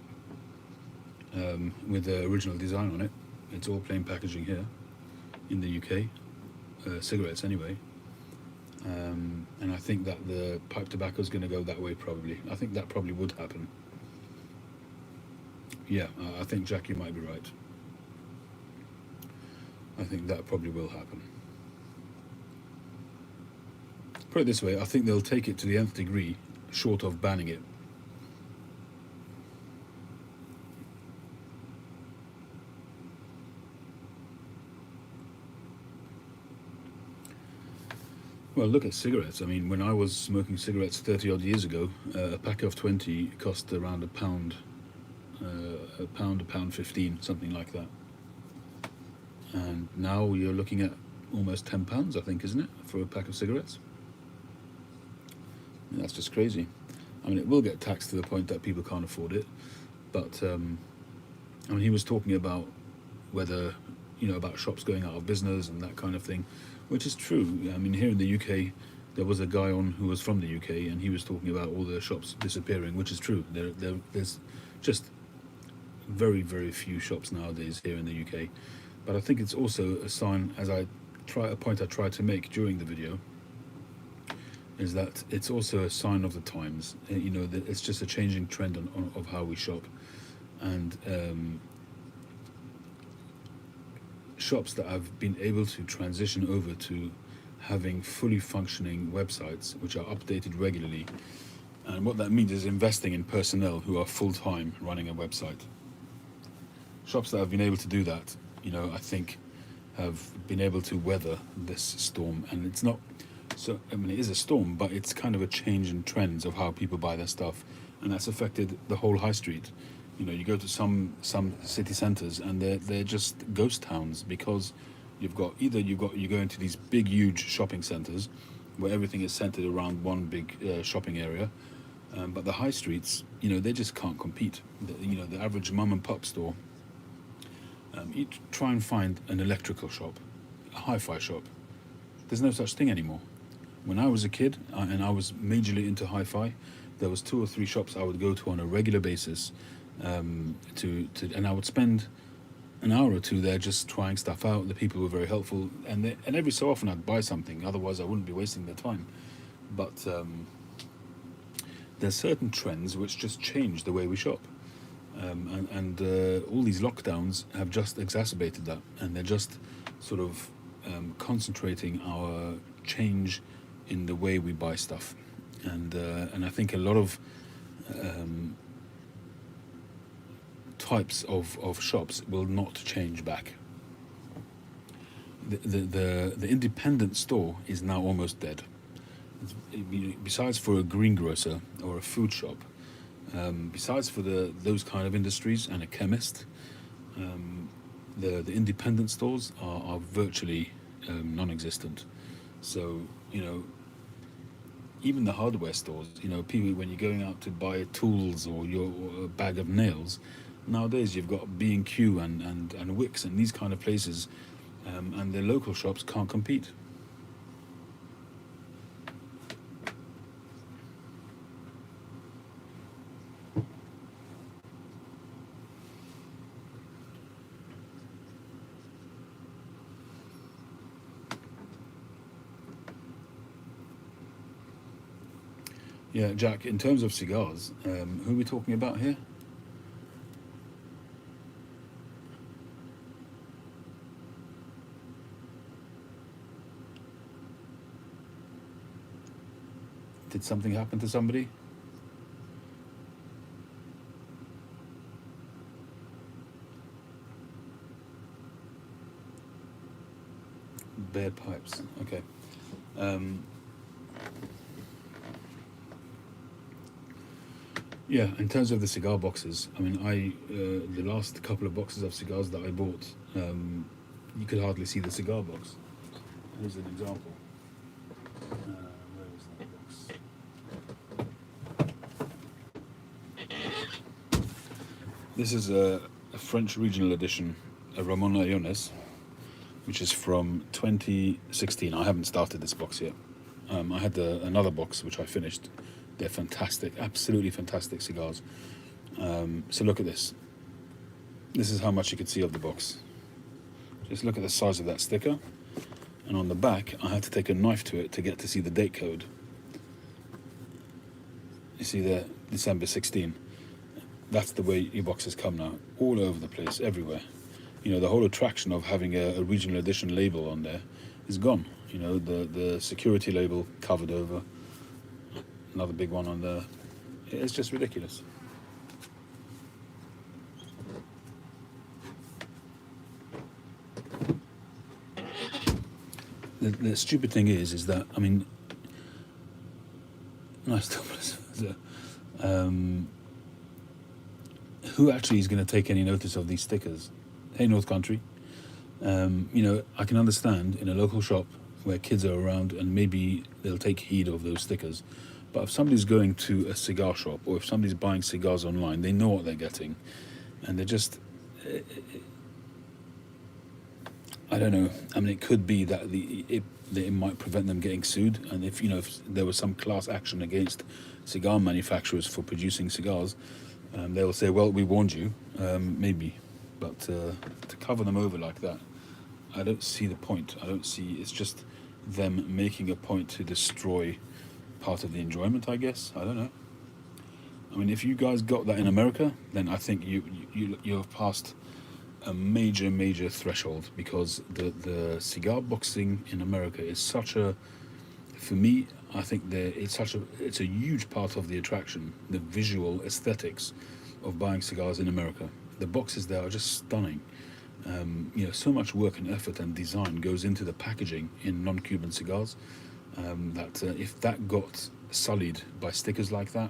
with the original design on it. It's all plain packaging here in the UK, cigarettes anyway. And I think that the pipe tobacco is going to go that way probably. I think that probably would happen. Yeah, I think, Jack, you might be right. I think that probably will happen. Put it this way, I think they'll take it to the nth degree, short of banning it. Well, look at cigarettes. I mean, when I was smoking cigarettes 30 odd years ago, a pack of 20 cost around £1, £1.15, something like that. And now you're looking at almost £10, I think, isn't it, for a pack of cigarettes? That's just crazy. I mean, it will get taxed to the point that people can't afford it. But, I mean, he was talking about whether, about shops going out of business and that kind of thing, which is true. I mean, here in the UK, there was a guy on who was from the UK, and he was talking about all the shops disappearing, which is true. There's just very, very few shops nowadays here in the UK. But I think it's also a sign, a point I tried to make during the video, is that it's also a sign of the times. That it's just a changing trend of how we shop. And shops that have been able to transition over to having fully functioning websites which are updated regularly. And what that means is investing in personnel who are full-time running a website. Shops that have been able to do that, I think have been able to weather this storm. And it's not, so, I mean, it is a storm, but it's kind of a change in trends of how people buy their stuff. And that's affected the whole high street. You go to some city centres and they're just ghost towns, because you go into these big, huge shopping centres where everything is centred around one big shopping area. But the high streets, they just can't compete. The average mum and pop store, you try and find an electrical shop, a hi-fi shop. There's no such thing anymore. When I was a kid and I was majorly into hi-fi, there was 2 or 3 shops I would go to on a regular basis, and I would spend an hour or two there just trying stuff out. The people were very helpful, and every so often I'd buy something. Otherwise, I wouldn't be wasting their time. But there's certain trends which just change the way we shop, and all these lockdowns have just exacerbated that, and they're just sort of concentrating our change in the way we buy stuff, and I think a lot of types of shops will not change back. The independent store is now almost dead. Besides for a greengrocer or a food shop, besides for those kind of industries and a chemist, the independent stores are virtually non-existent. So even the hardware stores, people, when you're going out to buy tools or a bag of nails, nowadays you've got B&Q and Wix and these kind of places, and the local shops can't compete. Yeah, Jack, in terms of cigars, who are we talking about here? Did something happen to somebody? Bare pipes. Okay. Um, yeah, in terms of the cigar boxes, I mean, the last couple of boxes of cigars that I bought, you could hardly see the cigar box. Here's an example. Where was that box? This is a French regional edition, a Ramon Allones, which is from 2016. I haven't started this box yet. I had another box which I finished. They're fantastic, absolutely fantastic cigars. So look at this. This is how much you could see of the box. Just look at the size of that sticker. And on the back, I had to take a knife to it to get to see the date code. You see there, December 16. That's the way e-boxes come now, all over the place, everywhere. You know, the whole attraction of having a regional edition label on there is gone. You know, the security label covered over, another big one on there. It's just ridiculous. The stupid thing is that, I mean, nice topless. Who actually is going to take any notice of these stickers? Hey, North Country. You know, I can understand in a local shop where kids are around and maybe they'll take heed of those stickers. But if somebody's going to a cigar shop or if somebody's buying cigars online, they know what they're getting. And they're just... I don't know. I mean, it could be that it might prevent them getting sued. And if, you know, if there was some class action against cigar manufacturers for producing cigars, they will say, well, we warned you, maybe. But to cover them over like that, I don't see the point. I don't see, it's just them making a point to destroy part of the enjoyment, I guess. I don't know. I mean, if you guys got that in America, then I think you have passed a major threshold, because the cigar boxing in America is such a, for me, I think it's a huge part of the attraction, the visual aesthetics of buying cigars in America. The boxes there are just stunning. You know, so much work and effort and design goes into the packaging in non-Cuban cigars, that if that got sullied by stickers like that,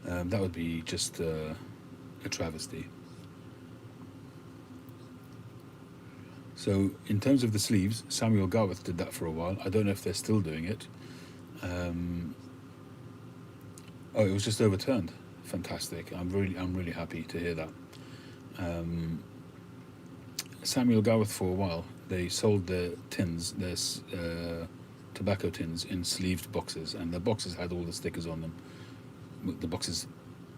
that would be just a travesty. So in terms of the sleeves, Samuel Garworth did that for a while. I don't know if they're still doing it. Oh, it was just overturned. Fantastic. I'm really happy to hear that. Samuel Garworth, for a while, they sold their tins, their tobacco tins, in sleeved boxes, and the boxes had all the stickers on them. The boxes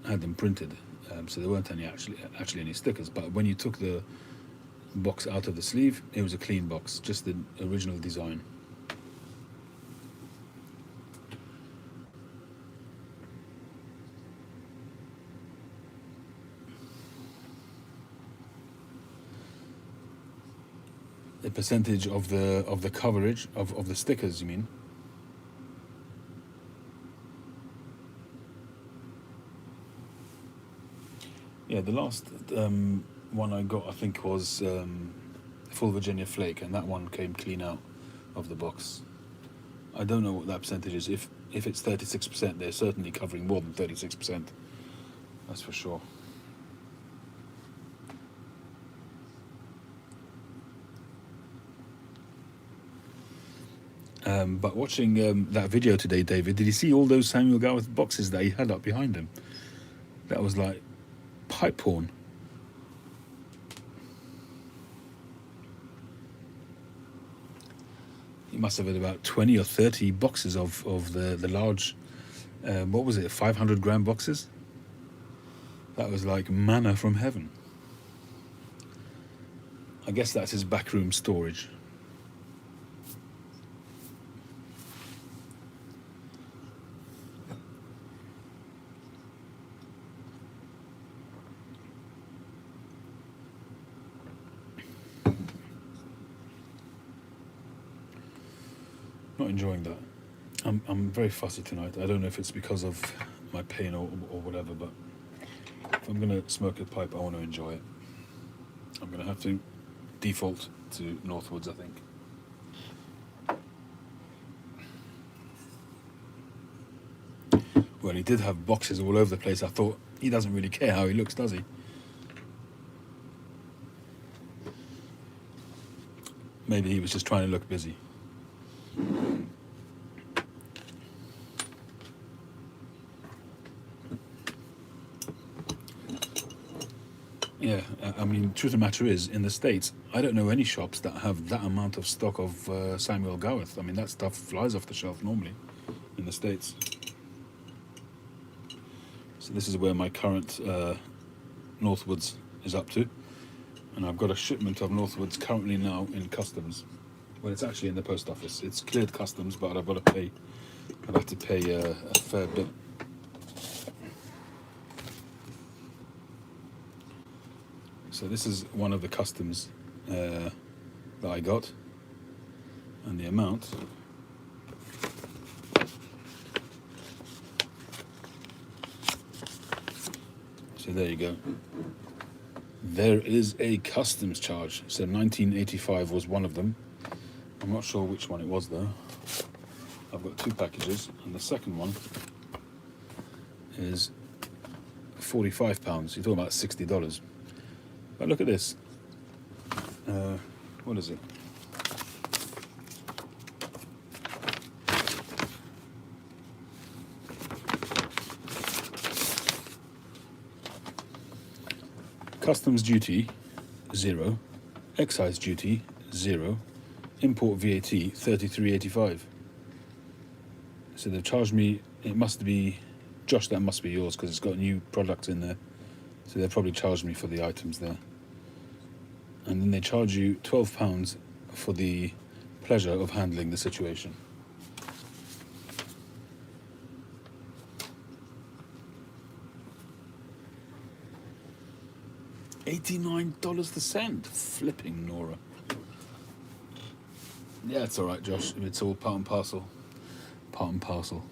had them printed, so there weren't actually any stickers. But when you took the box out of the sleeve, it was a clean box, just the original design. The percentage of the coverage of the stickers, you mean? Yeah, the last one I got, I think, was Full Virginia Flake, and that one came clean out of the box. I don't know what that percentage is. If it's 36%, they're certainly covering more than 36%. That's for sure. But watching that video today, David, did you see all those Samuel Garworth boxes that he had up behind him? That was like pipe porn. He must have had about 20 or 30 boxes of the large, what was it, 500 gram boxes? That was like manna from heaven. I guess that's his backroom storage. enjoying that. I'm very fussy tonight. I don't know if it's because of my pain or whatever, but if I'm going to smoke a pipe, I want to enjoy it. I'm going to have to default to Northwoods, I think. Well, he did have boxes all over the place. I thought, he doesn't really care how he looks, does he? Maybe he was just trying to look busy. Yeah, I mean, truth of the matter is, in the States, I don't know any shops that have that amount of stock of Samuel Gowerth. I mean, that stuff flies off the shelf normally in the States. So this is where my current Northwoods is up to. And I've got a shipment of Northwoods currently now in customs. Well, it's actually in the post office. It's cleared customs, but I've got to pay. I've had to pay a fair bit. So this is one of the customs that I got, and the amount. So there you go. There is a customs charge. So 1985 was one of them. I'm not sure which one it was though. I've got two packages, and the second one is £45. You're talking about $60. But look at this. What is it? Customs duty, 0. Excise duty, 0. Import VAT, $33.85. So they've charged me, it must be, Josh, that must be yours because it's got new products in there. So they've probably charged me for the items there. And then they charge you £12 for the pleasure of handling the situation. $89 the cent. Flipping Nora. Yeah, it's all right, Josh. It's all part and parcel. Part and parcel.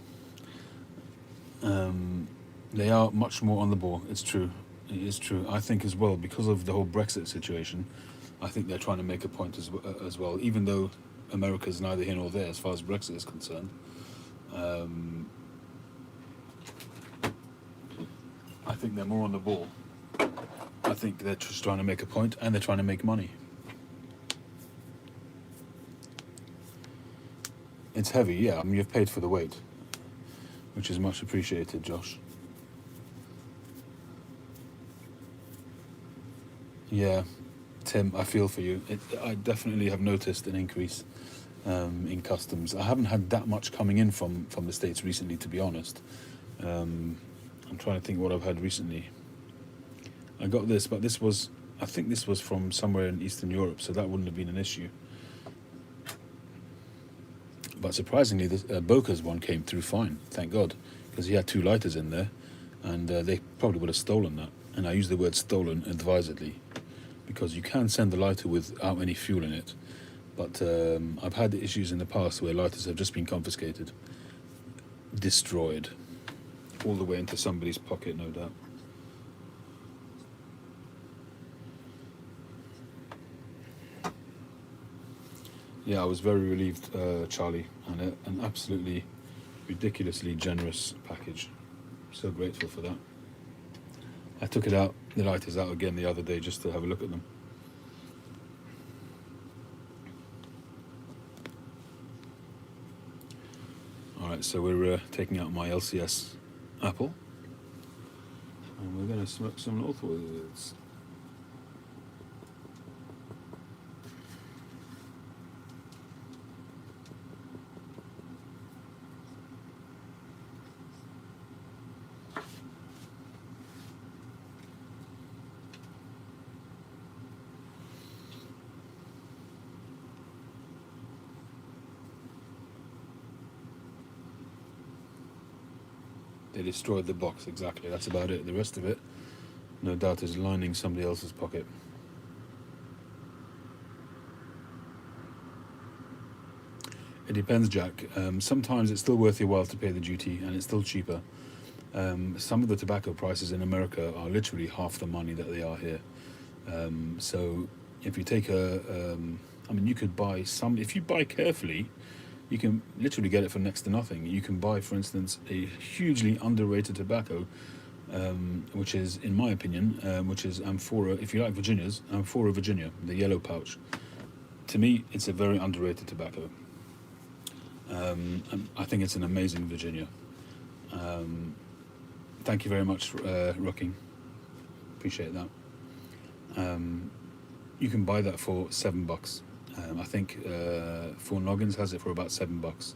They are much more on the ball. It's true. It is true. I think as well, because of the whole Brexit situation, I think they're trying to make a point as well, even though America's neither here nor there as far as Brexit is concerned. I think they're more on the ball. I think they're just trying to make a point, and they're trying to make money. It's heavy, yeah. I mean, you've paid for the weight, which is much appreciated, Josh. Yeah, Tim, I feel for you. I definitely have noticed an increase in customs. I haven't had that much coming in from the States recently, to be honest. I'm trying to think what I've had recently. I got this, but I think this was from somewhere in Eastern Europe, so that wouldn't have been an issue. But surprisingly, the Boker's one came through fine, thank God, because he had 2 lighters in there, and they probably would have stolen that. And I use the word stolen advisedly, because you can send the lighter without any fuel in it. But I've had issues in the past where lighters have just been confiscated, destroyed, all the way into somebody's pocket, no doubt. Yeah, I was very relieved, Charlie, and an absolutely ridiculously generous package. So grateful for that. I took the lighters out again the other day just to have a look at them. Alright, so we're taking out my LCS apple, and we're going to smoke some Northwoods. They destroyed the box, exactly. That's about it. The rest of it, no doubt, is lining somebody else's pocket. It depends, Jack. Sometimes it's still worth your while to pay the duty, and it's still cheaper. Some of the tobacco prices in America are literally half the money that they are here. So if you take I mean, you could buy some, if you buy carefully, you can literally get it for next to nothing. You can buy, for instance, a hugely underrated tobacco, which is, in my opinion, which is Amphora. If you like Virginias, Amphora Virginia, the yellow pouch. To me, it's a very underrated tobacco. I think it's an amazing Virginia. Thank you very much, Rocking. Appreciate that. You can buy that for $7. I think Four Noggins has it for about $7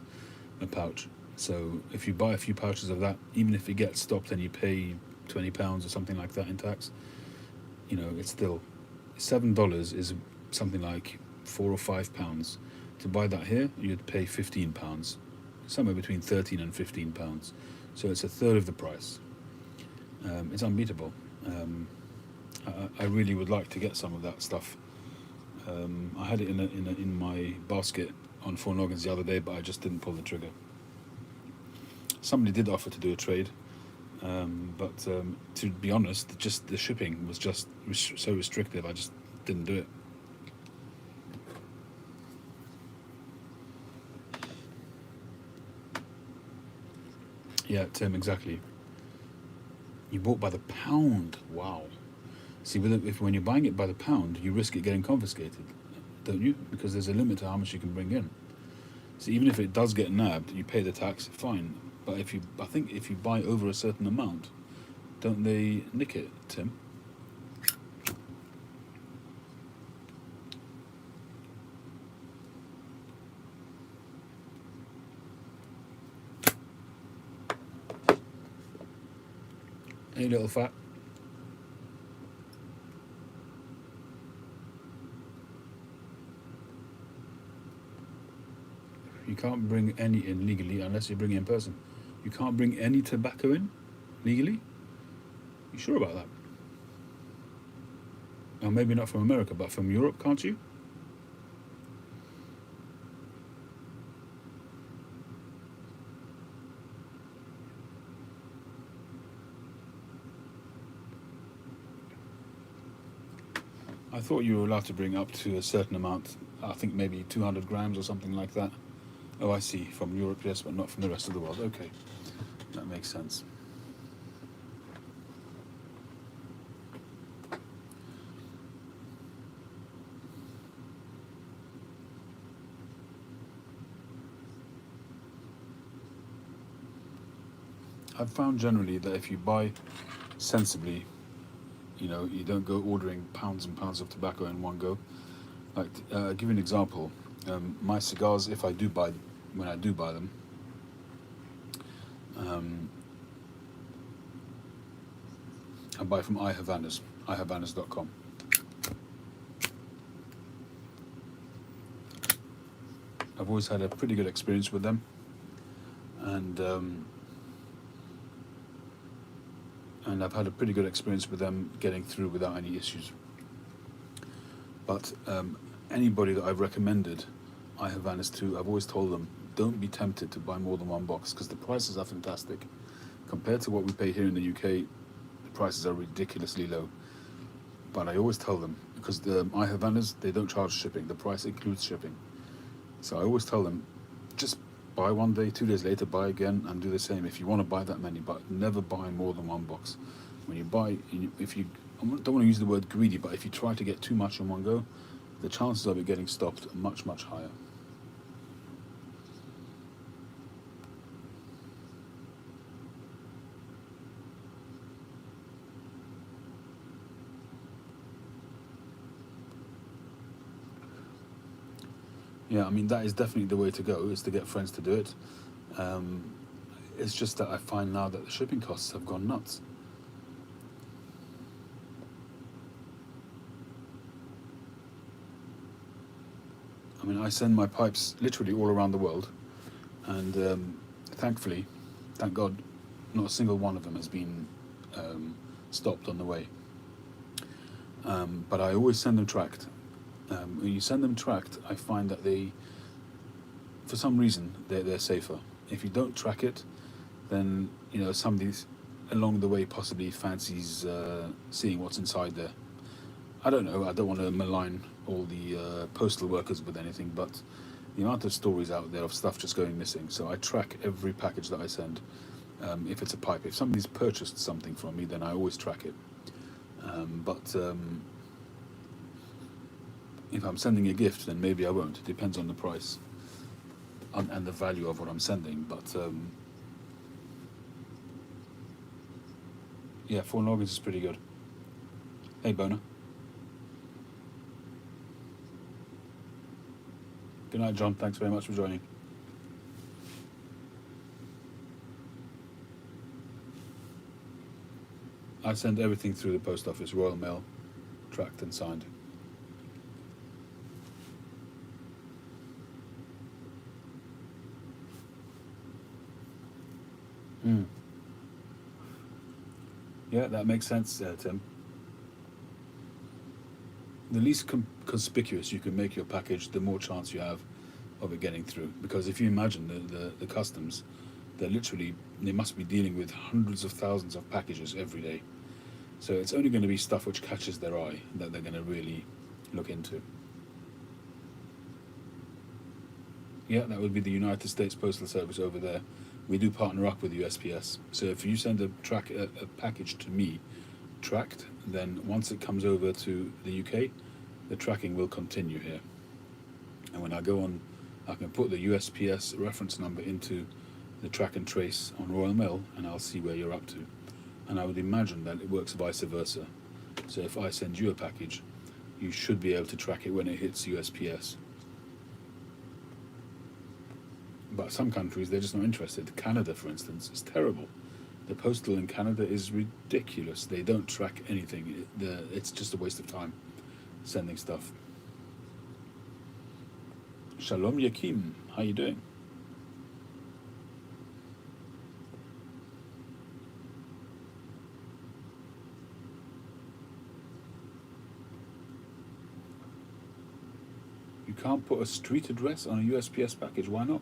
a pouch. So if you buy a few pouches of that, even if it gets stopped and you pay £20 or something like that in tax, you know, it's still $7 is something like £4 or £5. To buy that here, you'd pay £15, somewhere between £13 and £15. So it's a third of the price. It's unbeatable. I really would like to get some of that stuff. I had it in my basket on Four Noggins the other day, but I just didn't pull the trigger. Somebody did offer to do a trade, but to be honest, just the shipping was just so restrictive. I just didn't do it. Yeah, Tim, exactly. You bought by the pound. Wow. See, when you're buying it by the pound, you risk it getting confiscated, don't you? Because there's a limit to how much you can bring in. So even if it does get nabbed, you pay the tax, fine. But I think if you buy over a certain amount, don't they nick it, Tim? Hey, little fat. You can't bring any in legally unless you bring it in person. You can't bring any tobacco in legally? You sure about that? Now, maybe not from America, but from Europe, can't you? I thought you were allowed to bring up to a certain amount. I think maybe 200 grams or something like that. Oh, I see. From Europe, yes, but not from the rest of the world. Okay, that makes sense. I've found generally that if you buy sensibly, you know, you don't go ordering pounds and pounds of tobacco in one go. Like, I'll give you an example. My cigars, if I do buy, when I do buy them, I buy from iHavanas, ihavanas.com. I've always had a pretty good experience with them, and I've had a pretty good experience with them getting through without any issues. But anybody that I've recommended iHavanas to, I've always told them, don't be tempted to buy more than one box because the prices are fantastic. Compared to what we pay here in the UK, the prices are ridiculously low. But I always tell them, because the iHavanas, they don't charge shipping, the price includes shipping. So I always tell them, just buy one day, 2 days later, buy again, and do the same if you want to buy that many, but never buy more than one box. When you buy, if you, I don't want to use the word greedy, but if you try to get too much in one go, the chances of it getting stopped are much, much higher. Yeah, I mean, that is definitely the way to go, is to get friends to do it. It's just that I find now that the shipping costs have gone nuts. I mean, I send my pipes literally all around the world, and thankfully, thank God, not a single one of them has been stopped on the way. But I always send them tracked. When you send them tracked, I find that they for some reason they're safer. If you don't track it, then somebody along the way possibly fancies seeing what's inside there. I don't know. I don't want to malign all the postal workers with anything, but the amount of stories out there of stuff just going missing. So I track every package that I send. If it's a pipe, if somebody's purchased something from me, then I always track it. But if I'm sending a gift, then maybe I won't. It depends on the price and the value of what I'm sending. But yeah, 4 logins is pretty good. Hey, Boner. Good night, John. Thanks very much for joining. I send everything through the post office, Royal Mail, tracked and signed. Yeah, that makes sense, Tim. The least conspicuous you can make your package, the more chance you have of it getting through. Because if you imagine the customs, they must be dealing with hundreds of thousands of packages every day. So it's only going to be stuff which catches their eye that they're going to really look into. Yeah, that would be the United States Postal Service over there. We do partner up with USPS. So if you send a package to me, tracked, then once it comes over to the UK, the tracking will continue here. And when I go on, I can put the USPS reference number into the track and trace on Royal Mail, and I'll see where you're up to. And I would imagine that it works vice versa. So if I send you a package, you should be able to track it when it hits USPS. But some countries, they're just not interested. Canada, for instance, is terrible. The postal in Canada is ridiculous. They don't track anything. It's just a waste of time sending stuff. Shalom Yakim, how you doing? You can't put a street address on a USPS package. Why not?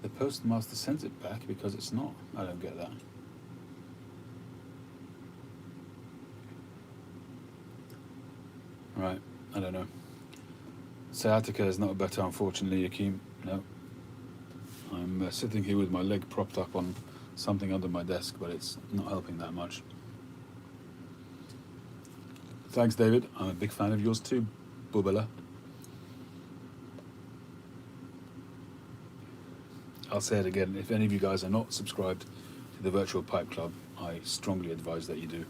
The postmaster sends it back because it's not. I don't get that. Right, I don't know. Sciatica is not better, unfortunately, Yakim. No. I'm sitting here with my leg propped up on something under my desk, but it's not helping that much. Thanks, David. I'm a big fan of yours too, Bubala. I'll say it again. If any of you guys are not subscribed to the Virtual Pipe Club, I strongly advise that you do.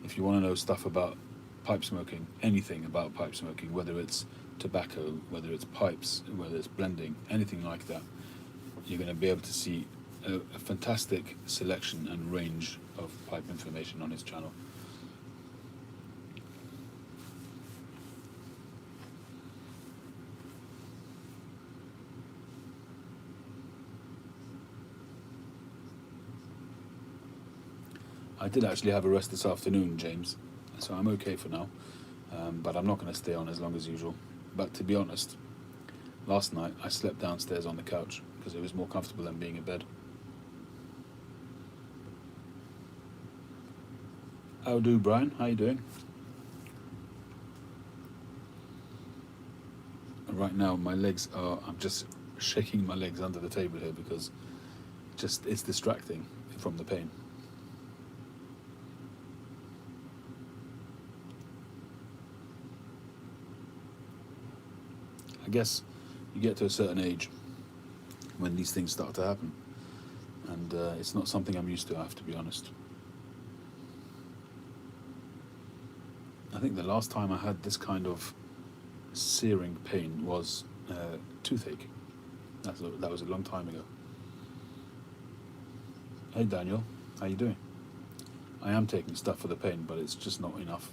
If you want to know stuff about pipe smoking, anything about pipe smoking, whether it's tobacco, whether it's pipes, whether it's blending, anything like that, you're going to be able to see a fantastic selection and range of pipe information on his channel. I did actually have a rest this afternoon, James, so I'm okay for now, but I'm not going to stay on as long as usual. But to be honest, last night I slept downstairs on the couch because it was more comfortable than being in bed. How do, Brian? How you doing? Right now my legs are, I'm just shaking my legs under the table here because it's distracting from the pain. I guess you get to a certain age when these things start to happen, and and it's not something I'm used to, I have to be honest. I think the last time I had this kind of searing pain was toothache. That was a long time ago. Hey Daniel, how you doing? I am taking stuff for the pain, but it's just not enough.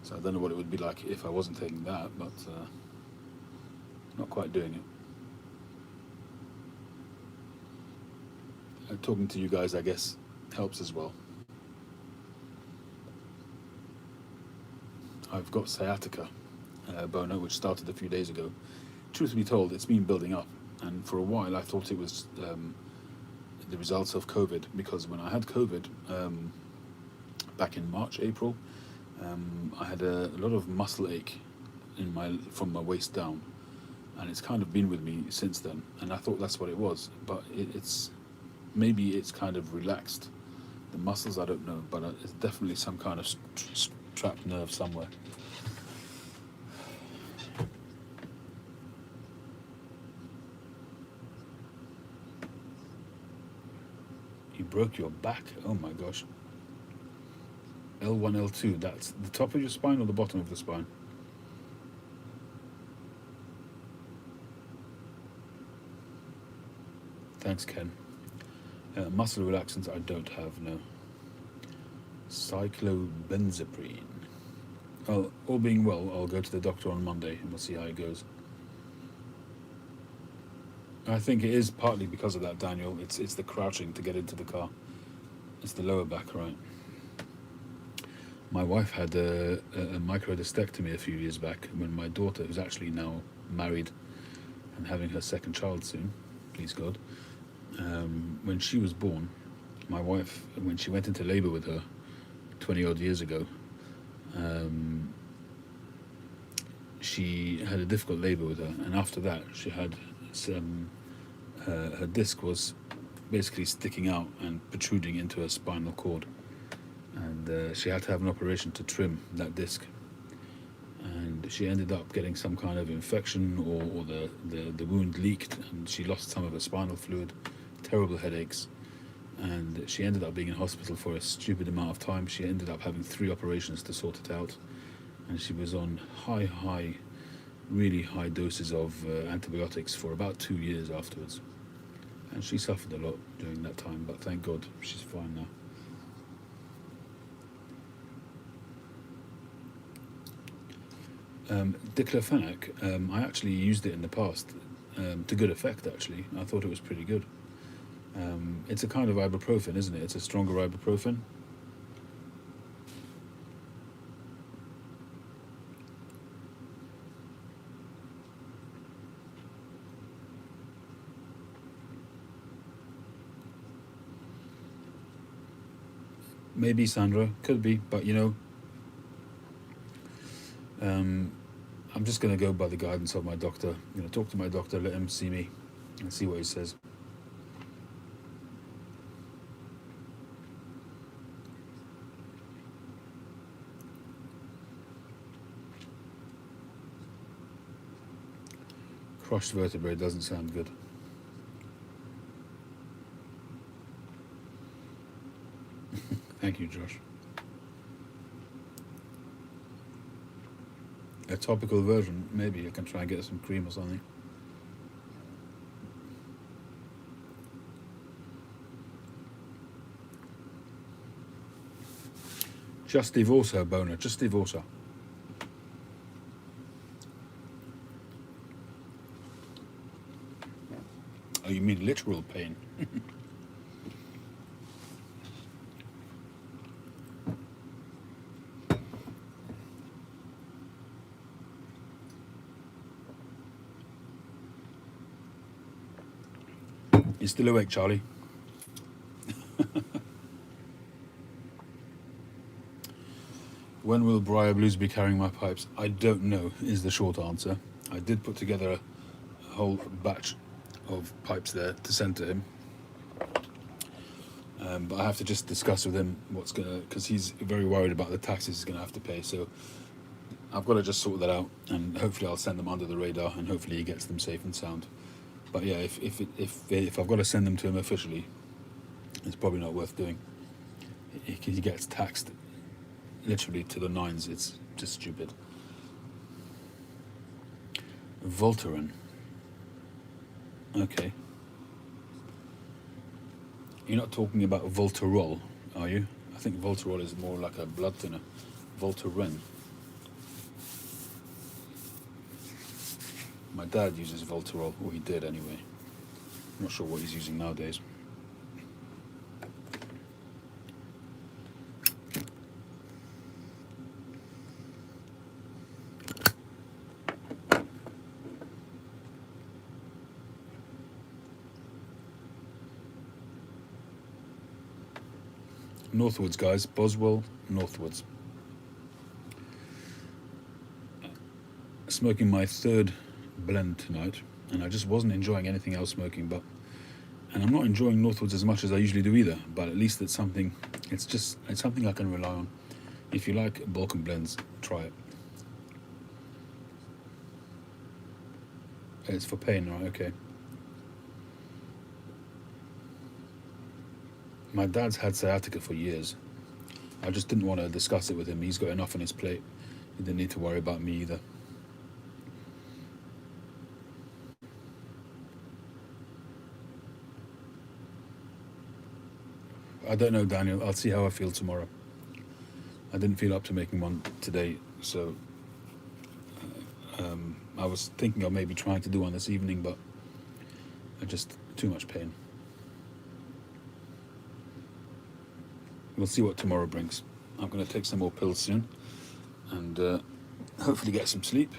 So I don't know what it would be like if I wasn't taking that, but not quite doing it. Talking to you guys, I guess, helps as well. I've got sciatica, Bono, which started a few days ago. Truth be told, it's been building up, and for a while I thought it was the results of COVID, because when I had COVID back in March, April, I had a lot of muscle ache from my waist down, and it's kind of been with me since then. And I thought that's what it was, but it's maybe it's kind of relaxed the muscles. I don't know, but it's definitely some kind of trapped nerve somewhere. You broke your back? Oh my gosh. L1, L2, that's the top of your spine or the bottom of the spine? Thanks, Ken. Muscle relaxants I don't have, no. Cyclobenzaprine. Well, all being well, I'll go to the doctor on Monday and we'll see how it goes. I think it is partly because of that, Daniel. It's the crouching to get into the car. It's the lower back, right? My wife had a microdiscectomy a few years back when my daughter, who's actually now married and having her second child soon, please God, when she was born, my wife, when she went into labour with her 20 odd years ago, she had a difficult labour with her, and after that she had some, her disc was basically sticking out and protruding into her spinal cord, and she had to have an operation to trim that disc, and she ended up getting some kind of infection, or the wound leaked and she lost some of her spinal fluid, terrible headaches, and she ended up being in hospital for a stupid amount of time. She ended up having 3 operations to sort it out, and she was on really high doses of antibiotics for about 2 years afterwards, and she suffered a lot during that time, but thank God she's fine now. Diclofenac, I actually used it in the past to good effect, actually. I thought it was pretty good. It's a kind of ibuprofen, isn't it? It's a stronger ibuprofen. Maybe, Sandra, could be, but you know, I'm just going to go by the guidance of my doctor. I'm going to talk to my doctor, let him see me, and see what he says. Crushed vertebrae doesn't sound good. Thank you, Josh. A topical version, maybe I can try and get some cream or something. Just divorce her, Bona, just divorce her. Oh, you mean literal pain? You're still awake, Charlie? When will Briar Blues be carrying my pipes? I don't know, is the short answer. I did put together a whole batch of pipes there to send to him. But I have to just discuss with him because he's very worried about the taxes he's gonna have to pay. So I've got to just sort that out, and hopefully I'll send them under the radar, and hopefully he gets them safe and sound. But yeah, if I've got to send them to him officially, it's probably not worth doing. He gets taxed literally to the nines. It's just stupid. Voltaren. Okay. You're not talking about Voltarol, are you? I think Voltarol is more like a blood thinner. Voltaren. My dad uses Voltarol, or he did anyway. I'm not sure what he's using nowadays. Northwards, guys. Boswell, Northwards. Smoking my third blend tonight, and I just wasn't enjoying anything else smoking, and I'm not enjoying Northwards as much as I usually do either, but at least it's something I can rely on. If you like Balkan blends, try it. It's for pain, right? Okay. My dad's had sciatica for years. I just didn't want to discuss it with him. He's got enough on his plate. He didn't need to worry about me either. I don't know, Daniel. I'll see how I feel tomorrow. I didn't feel up to making one today, so I was thinking of maybe trying to do one this evening, but I just too much pain. We'll see what tomorrow brings. I'm going to take some more pills soon and hopefully get some sleep.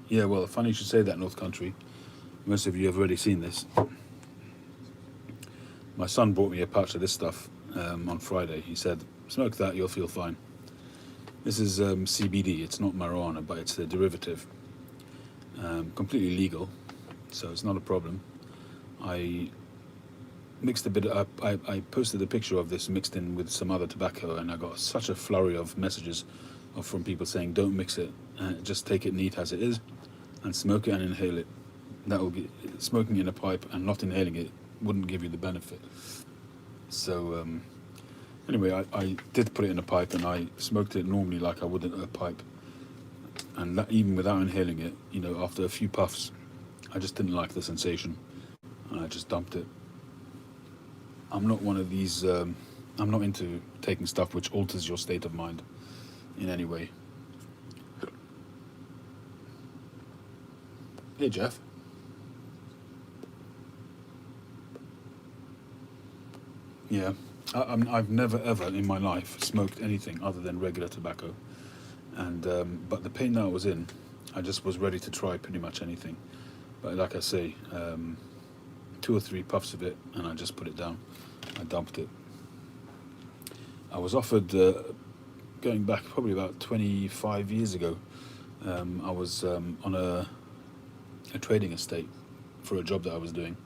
Yeah, well, funny you should say that, North Country. Most of you have already seen this. My son brought me a pouch of this stuff on Friday. He said, smoke that, you'll feel fine. This is CBD. It's not marijuana, but it's a derivative. Completely legal, so it's not a problem. I mixed a bit of, I posted a picture of this mixed in with some other tobacco, and I got such a flurry of messages from people saying don't mix it, just take it neat as it is and smoke it and inhale it. That will be smoking in a pipe and not inhaling it wouldn't give you the benefit. So anyway, I did put it in a pipe and I smoked it normally like I would in a pipe, and that, even without inhaling it, after a few puffs I just didn't like the sensation and I just dumped it. I'm not one of these I'm not into taking stuff which alters your state of mind in any way. Hey Jeff. Yeah, I've never ever in my life smoked anything other than regular tobacco, and but the pain that I was in, I just was ready to try pretty much anything. But like I say, 2 or 3 puffs of it and I just put it down. I dumped it. I was offered, going back probably about 25 years ago, I was on a trading estate for a job that I was doing.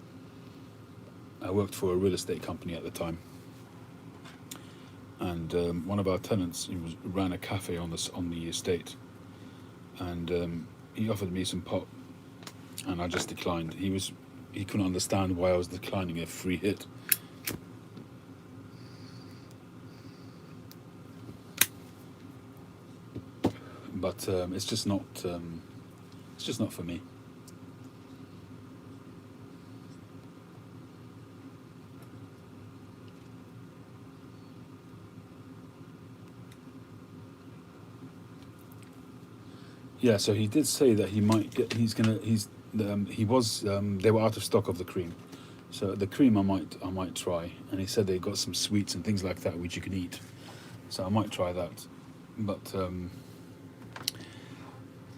I worked for a real estate company at the time, and one of our tenants ran a cafe on the estate, and he offered me some pot, and I just declined. He couldn't understand why I was declining a free hit. But it's just not for me. Yeah, so he did say that he might get. They were out of stock of the cream, so the cream I might try. And he said they got some sweets and things like that which you can eat, so I might try that. But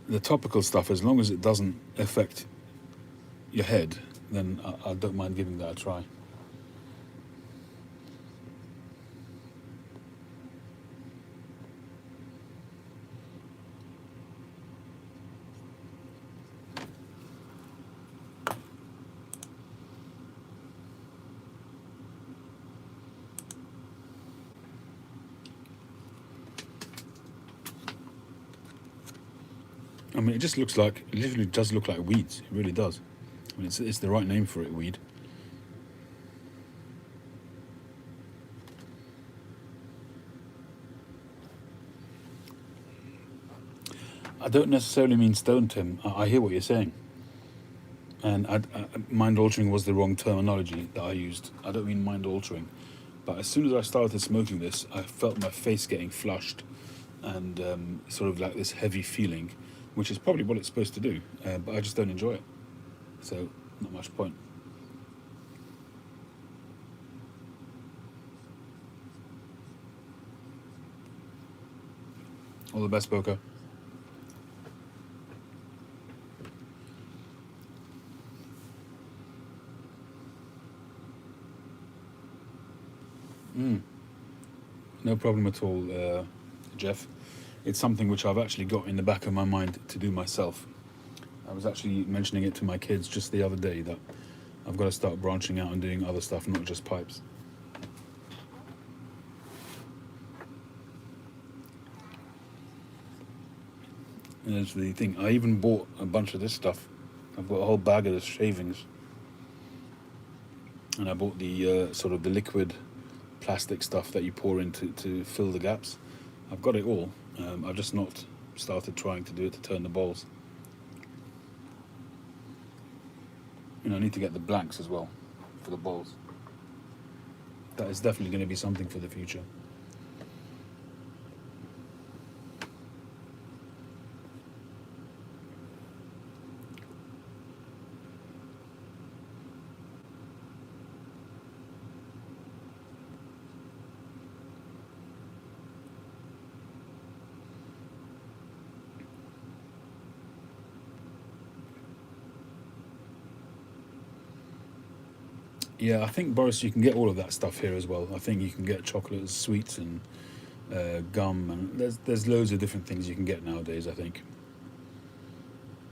the topical stuff, as long as it doesn't affect your head, then I don't mind giving that a try. mean, it just looks like, it literally does look like weeds. It really does. I mean, it's the right name for it, weed. I don't necessarily mean stone, Tim. I hear what you're saying. And mind altering was the wrong terminology that I used. I don't mean mind altering. But as soon as I started smoking this, I felt my face getting flushed and sort of like this heavy feeling, which is probably what it's supposed to do. But I just don't enjoy it. So, not much point. All the best, Boca. No problem at all, Jeff. It's something which I've actually got in the back of my mind to do myself. I was actually mentioning it to my kids just the other day that I've got to start branching out and doing other stuff, not just pipes. And that's the thing. I even bought a bunch of this stuff. I've got a whole bag of the shavings. And I bought the sort of the liquid plastic stuff that you pour in to fill the gaps. I've got it all. I've just not started trying to do it to turn the bowls. I need to get the blanks as well for the bowls. That is definitely going to be something for the future. Yeah, I think, Boris, you can get all of that stuff here as well. I think you can get chocolate, sweets, and gum, and there's loads of different things you can get nowadays, I think.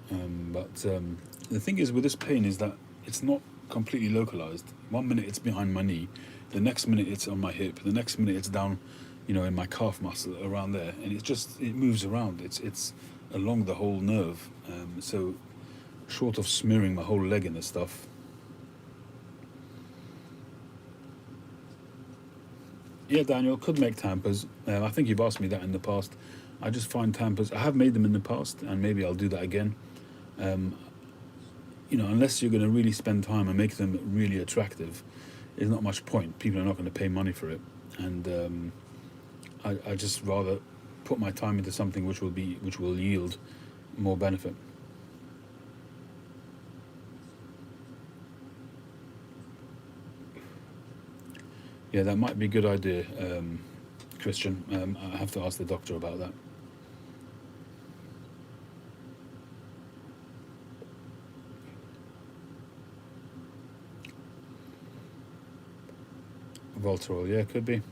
But the thing is with this pain is that it's not completely localized. 1 minute it's behind my knee, the next minute it's on my hip, the next minute it's down, in my calf muscle around there, and it moves around. It's along the whole nerve. So short of smearing my whole leg in this stuff. Yeah, Daniel, could make tampers. I think you've asked me that in the past. I just find tampers. I have made them in the past, and maybe I'll do that again. Unless you're going to really spend time and make them really attractive, there's not much point. People are not going to pay money for it, and I just rather put my time into something which will yield more benefit. Yeah, that might be a good idea, Christian. I have to ask the doctor about that. Voltarol, yeah, could be.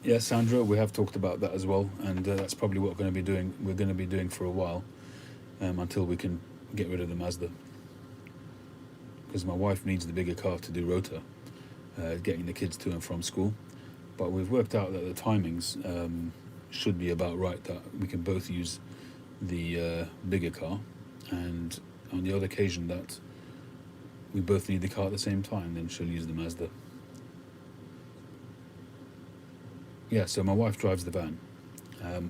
Yeah, Sandra, we have talked about that as well, and that's probably what we're going to be doing for a while, until we can get rid of the Mazda. Because my wife needs the bigger car to do rota, getting the kids to and from school. But we've worked out that the timings should be about right, that we can both use the bigger car, and on the odd occasion that we both need the car at the same time, then she'll use the Mazda. Yeah, so my wife drives the van.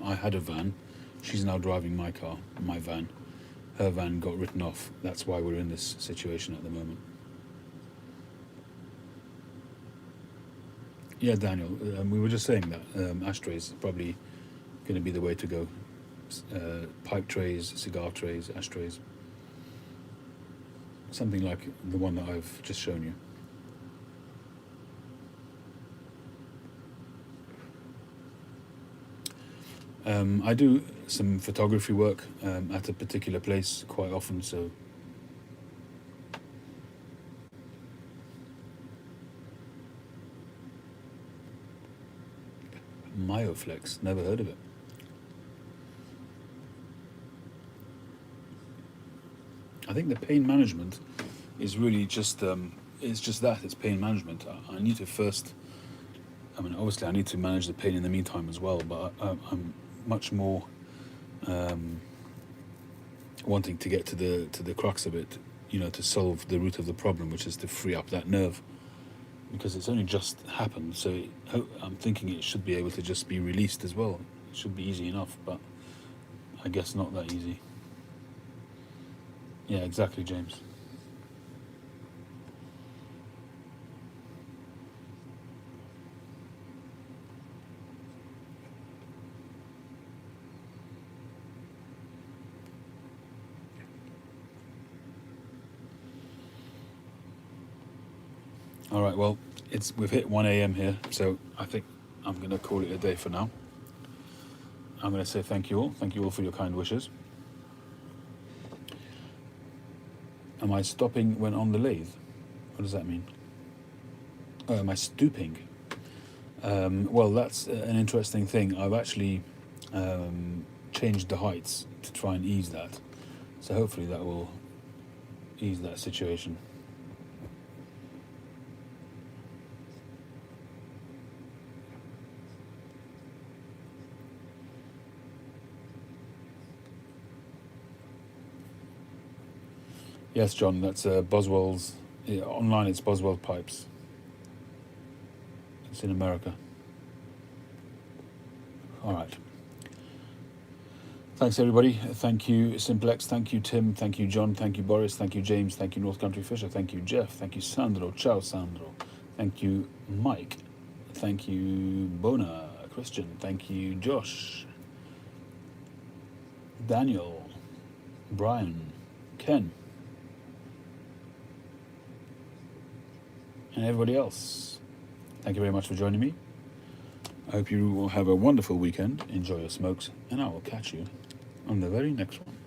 I had a van. She's now driving my car, my van. Her van got written off. That's why we're in this situation at the moment. Yeah, Daniel, we were just saying that ashtrays are probably going to be the way to go. Pipe trays, cigar trays, ashtrays. Something like the one that I've just shown you. I do some photography work at a particular place quite often, so Myoflex, never heard of it. I think the pain management is really just it's just that, it's pain management. I need to first, I mean, obviously I need to manage the pain in the meantime as well, but I'm much more wanting to get to the crux of it, to solve the root of the problem, which is to free up that nerve, because it's only just happened, so I'm thinking it should be able to just be released as well. It should be easy enough, but I guess not that easy. Yeah, exactly, James. All right, well, we've hit 1 a.m. here, so I think I'm going to call it a day for now. I'm going to say thank you all. Thank you all for your kind wishes. Am I stopping when on the lathe? What does that mean? Oh, am I stooping? Well, that's an interesting thing. I've actually changed the heights to try and ease that. So hopefully that will ease that situation. Yes, John, that's Boswell's. Yeah, online it's Boswell Pipes. It's in America. All right. Thanks, everybody. Thank you, Simplex. Thank you, Tim. Thank you, John. Thank you, Boris. Thank you, James. Thank you, North Country Fisher. Thank you, Jeff. Thank you, Sandro. Ciao, Sandro. Thank you, Mike. Thank you, Bona. Christian. Thank you, Josh. Daniel. Brian. Ken. And everybody else. Thank you very much for joining me. I hope you will have a wonderful weekend. Enjoy your smokes, and I will catch you on the very next one.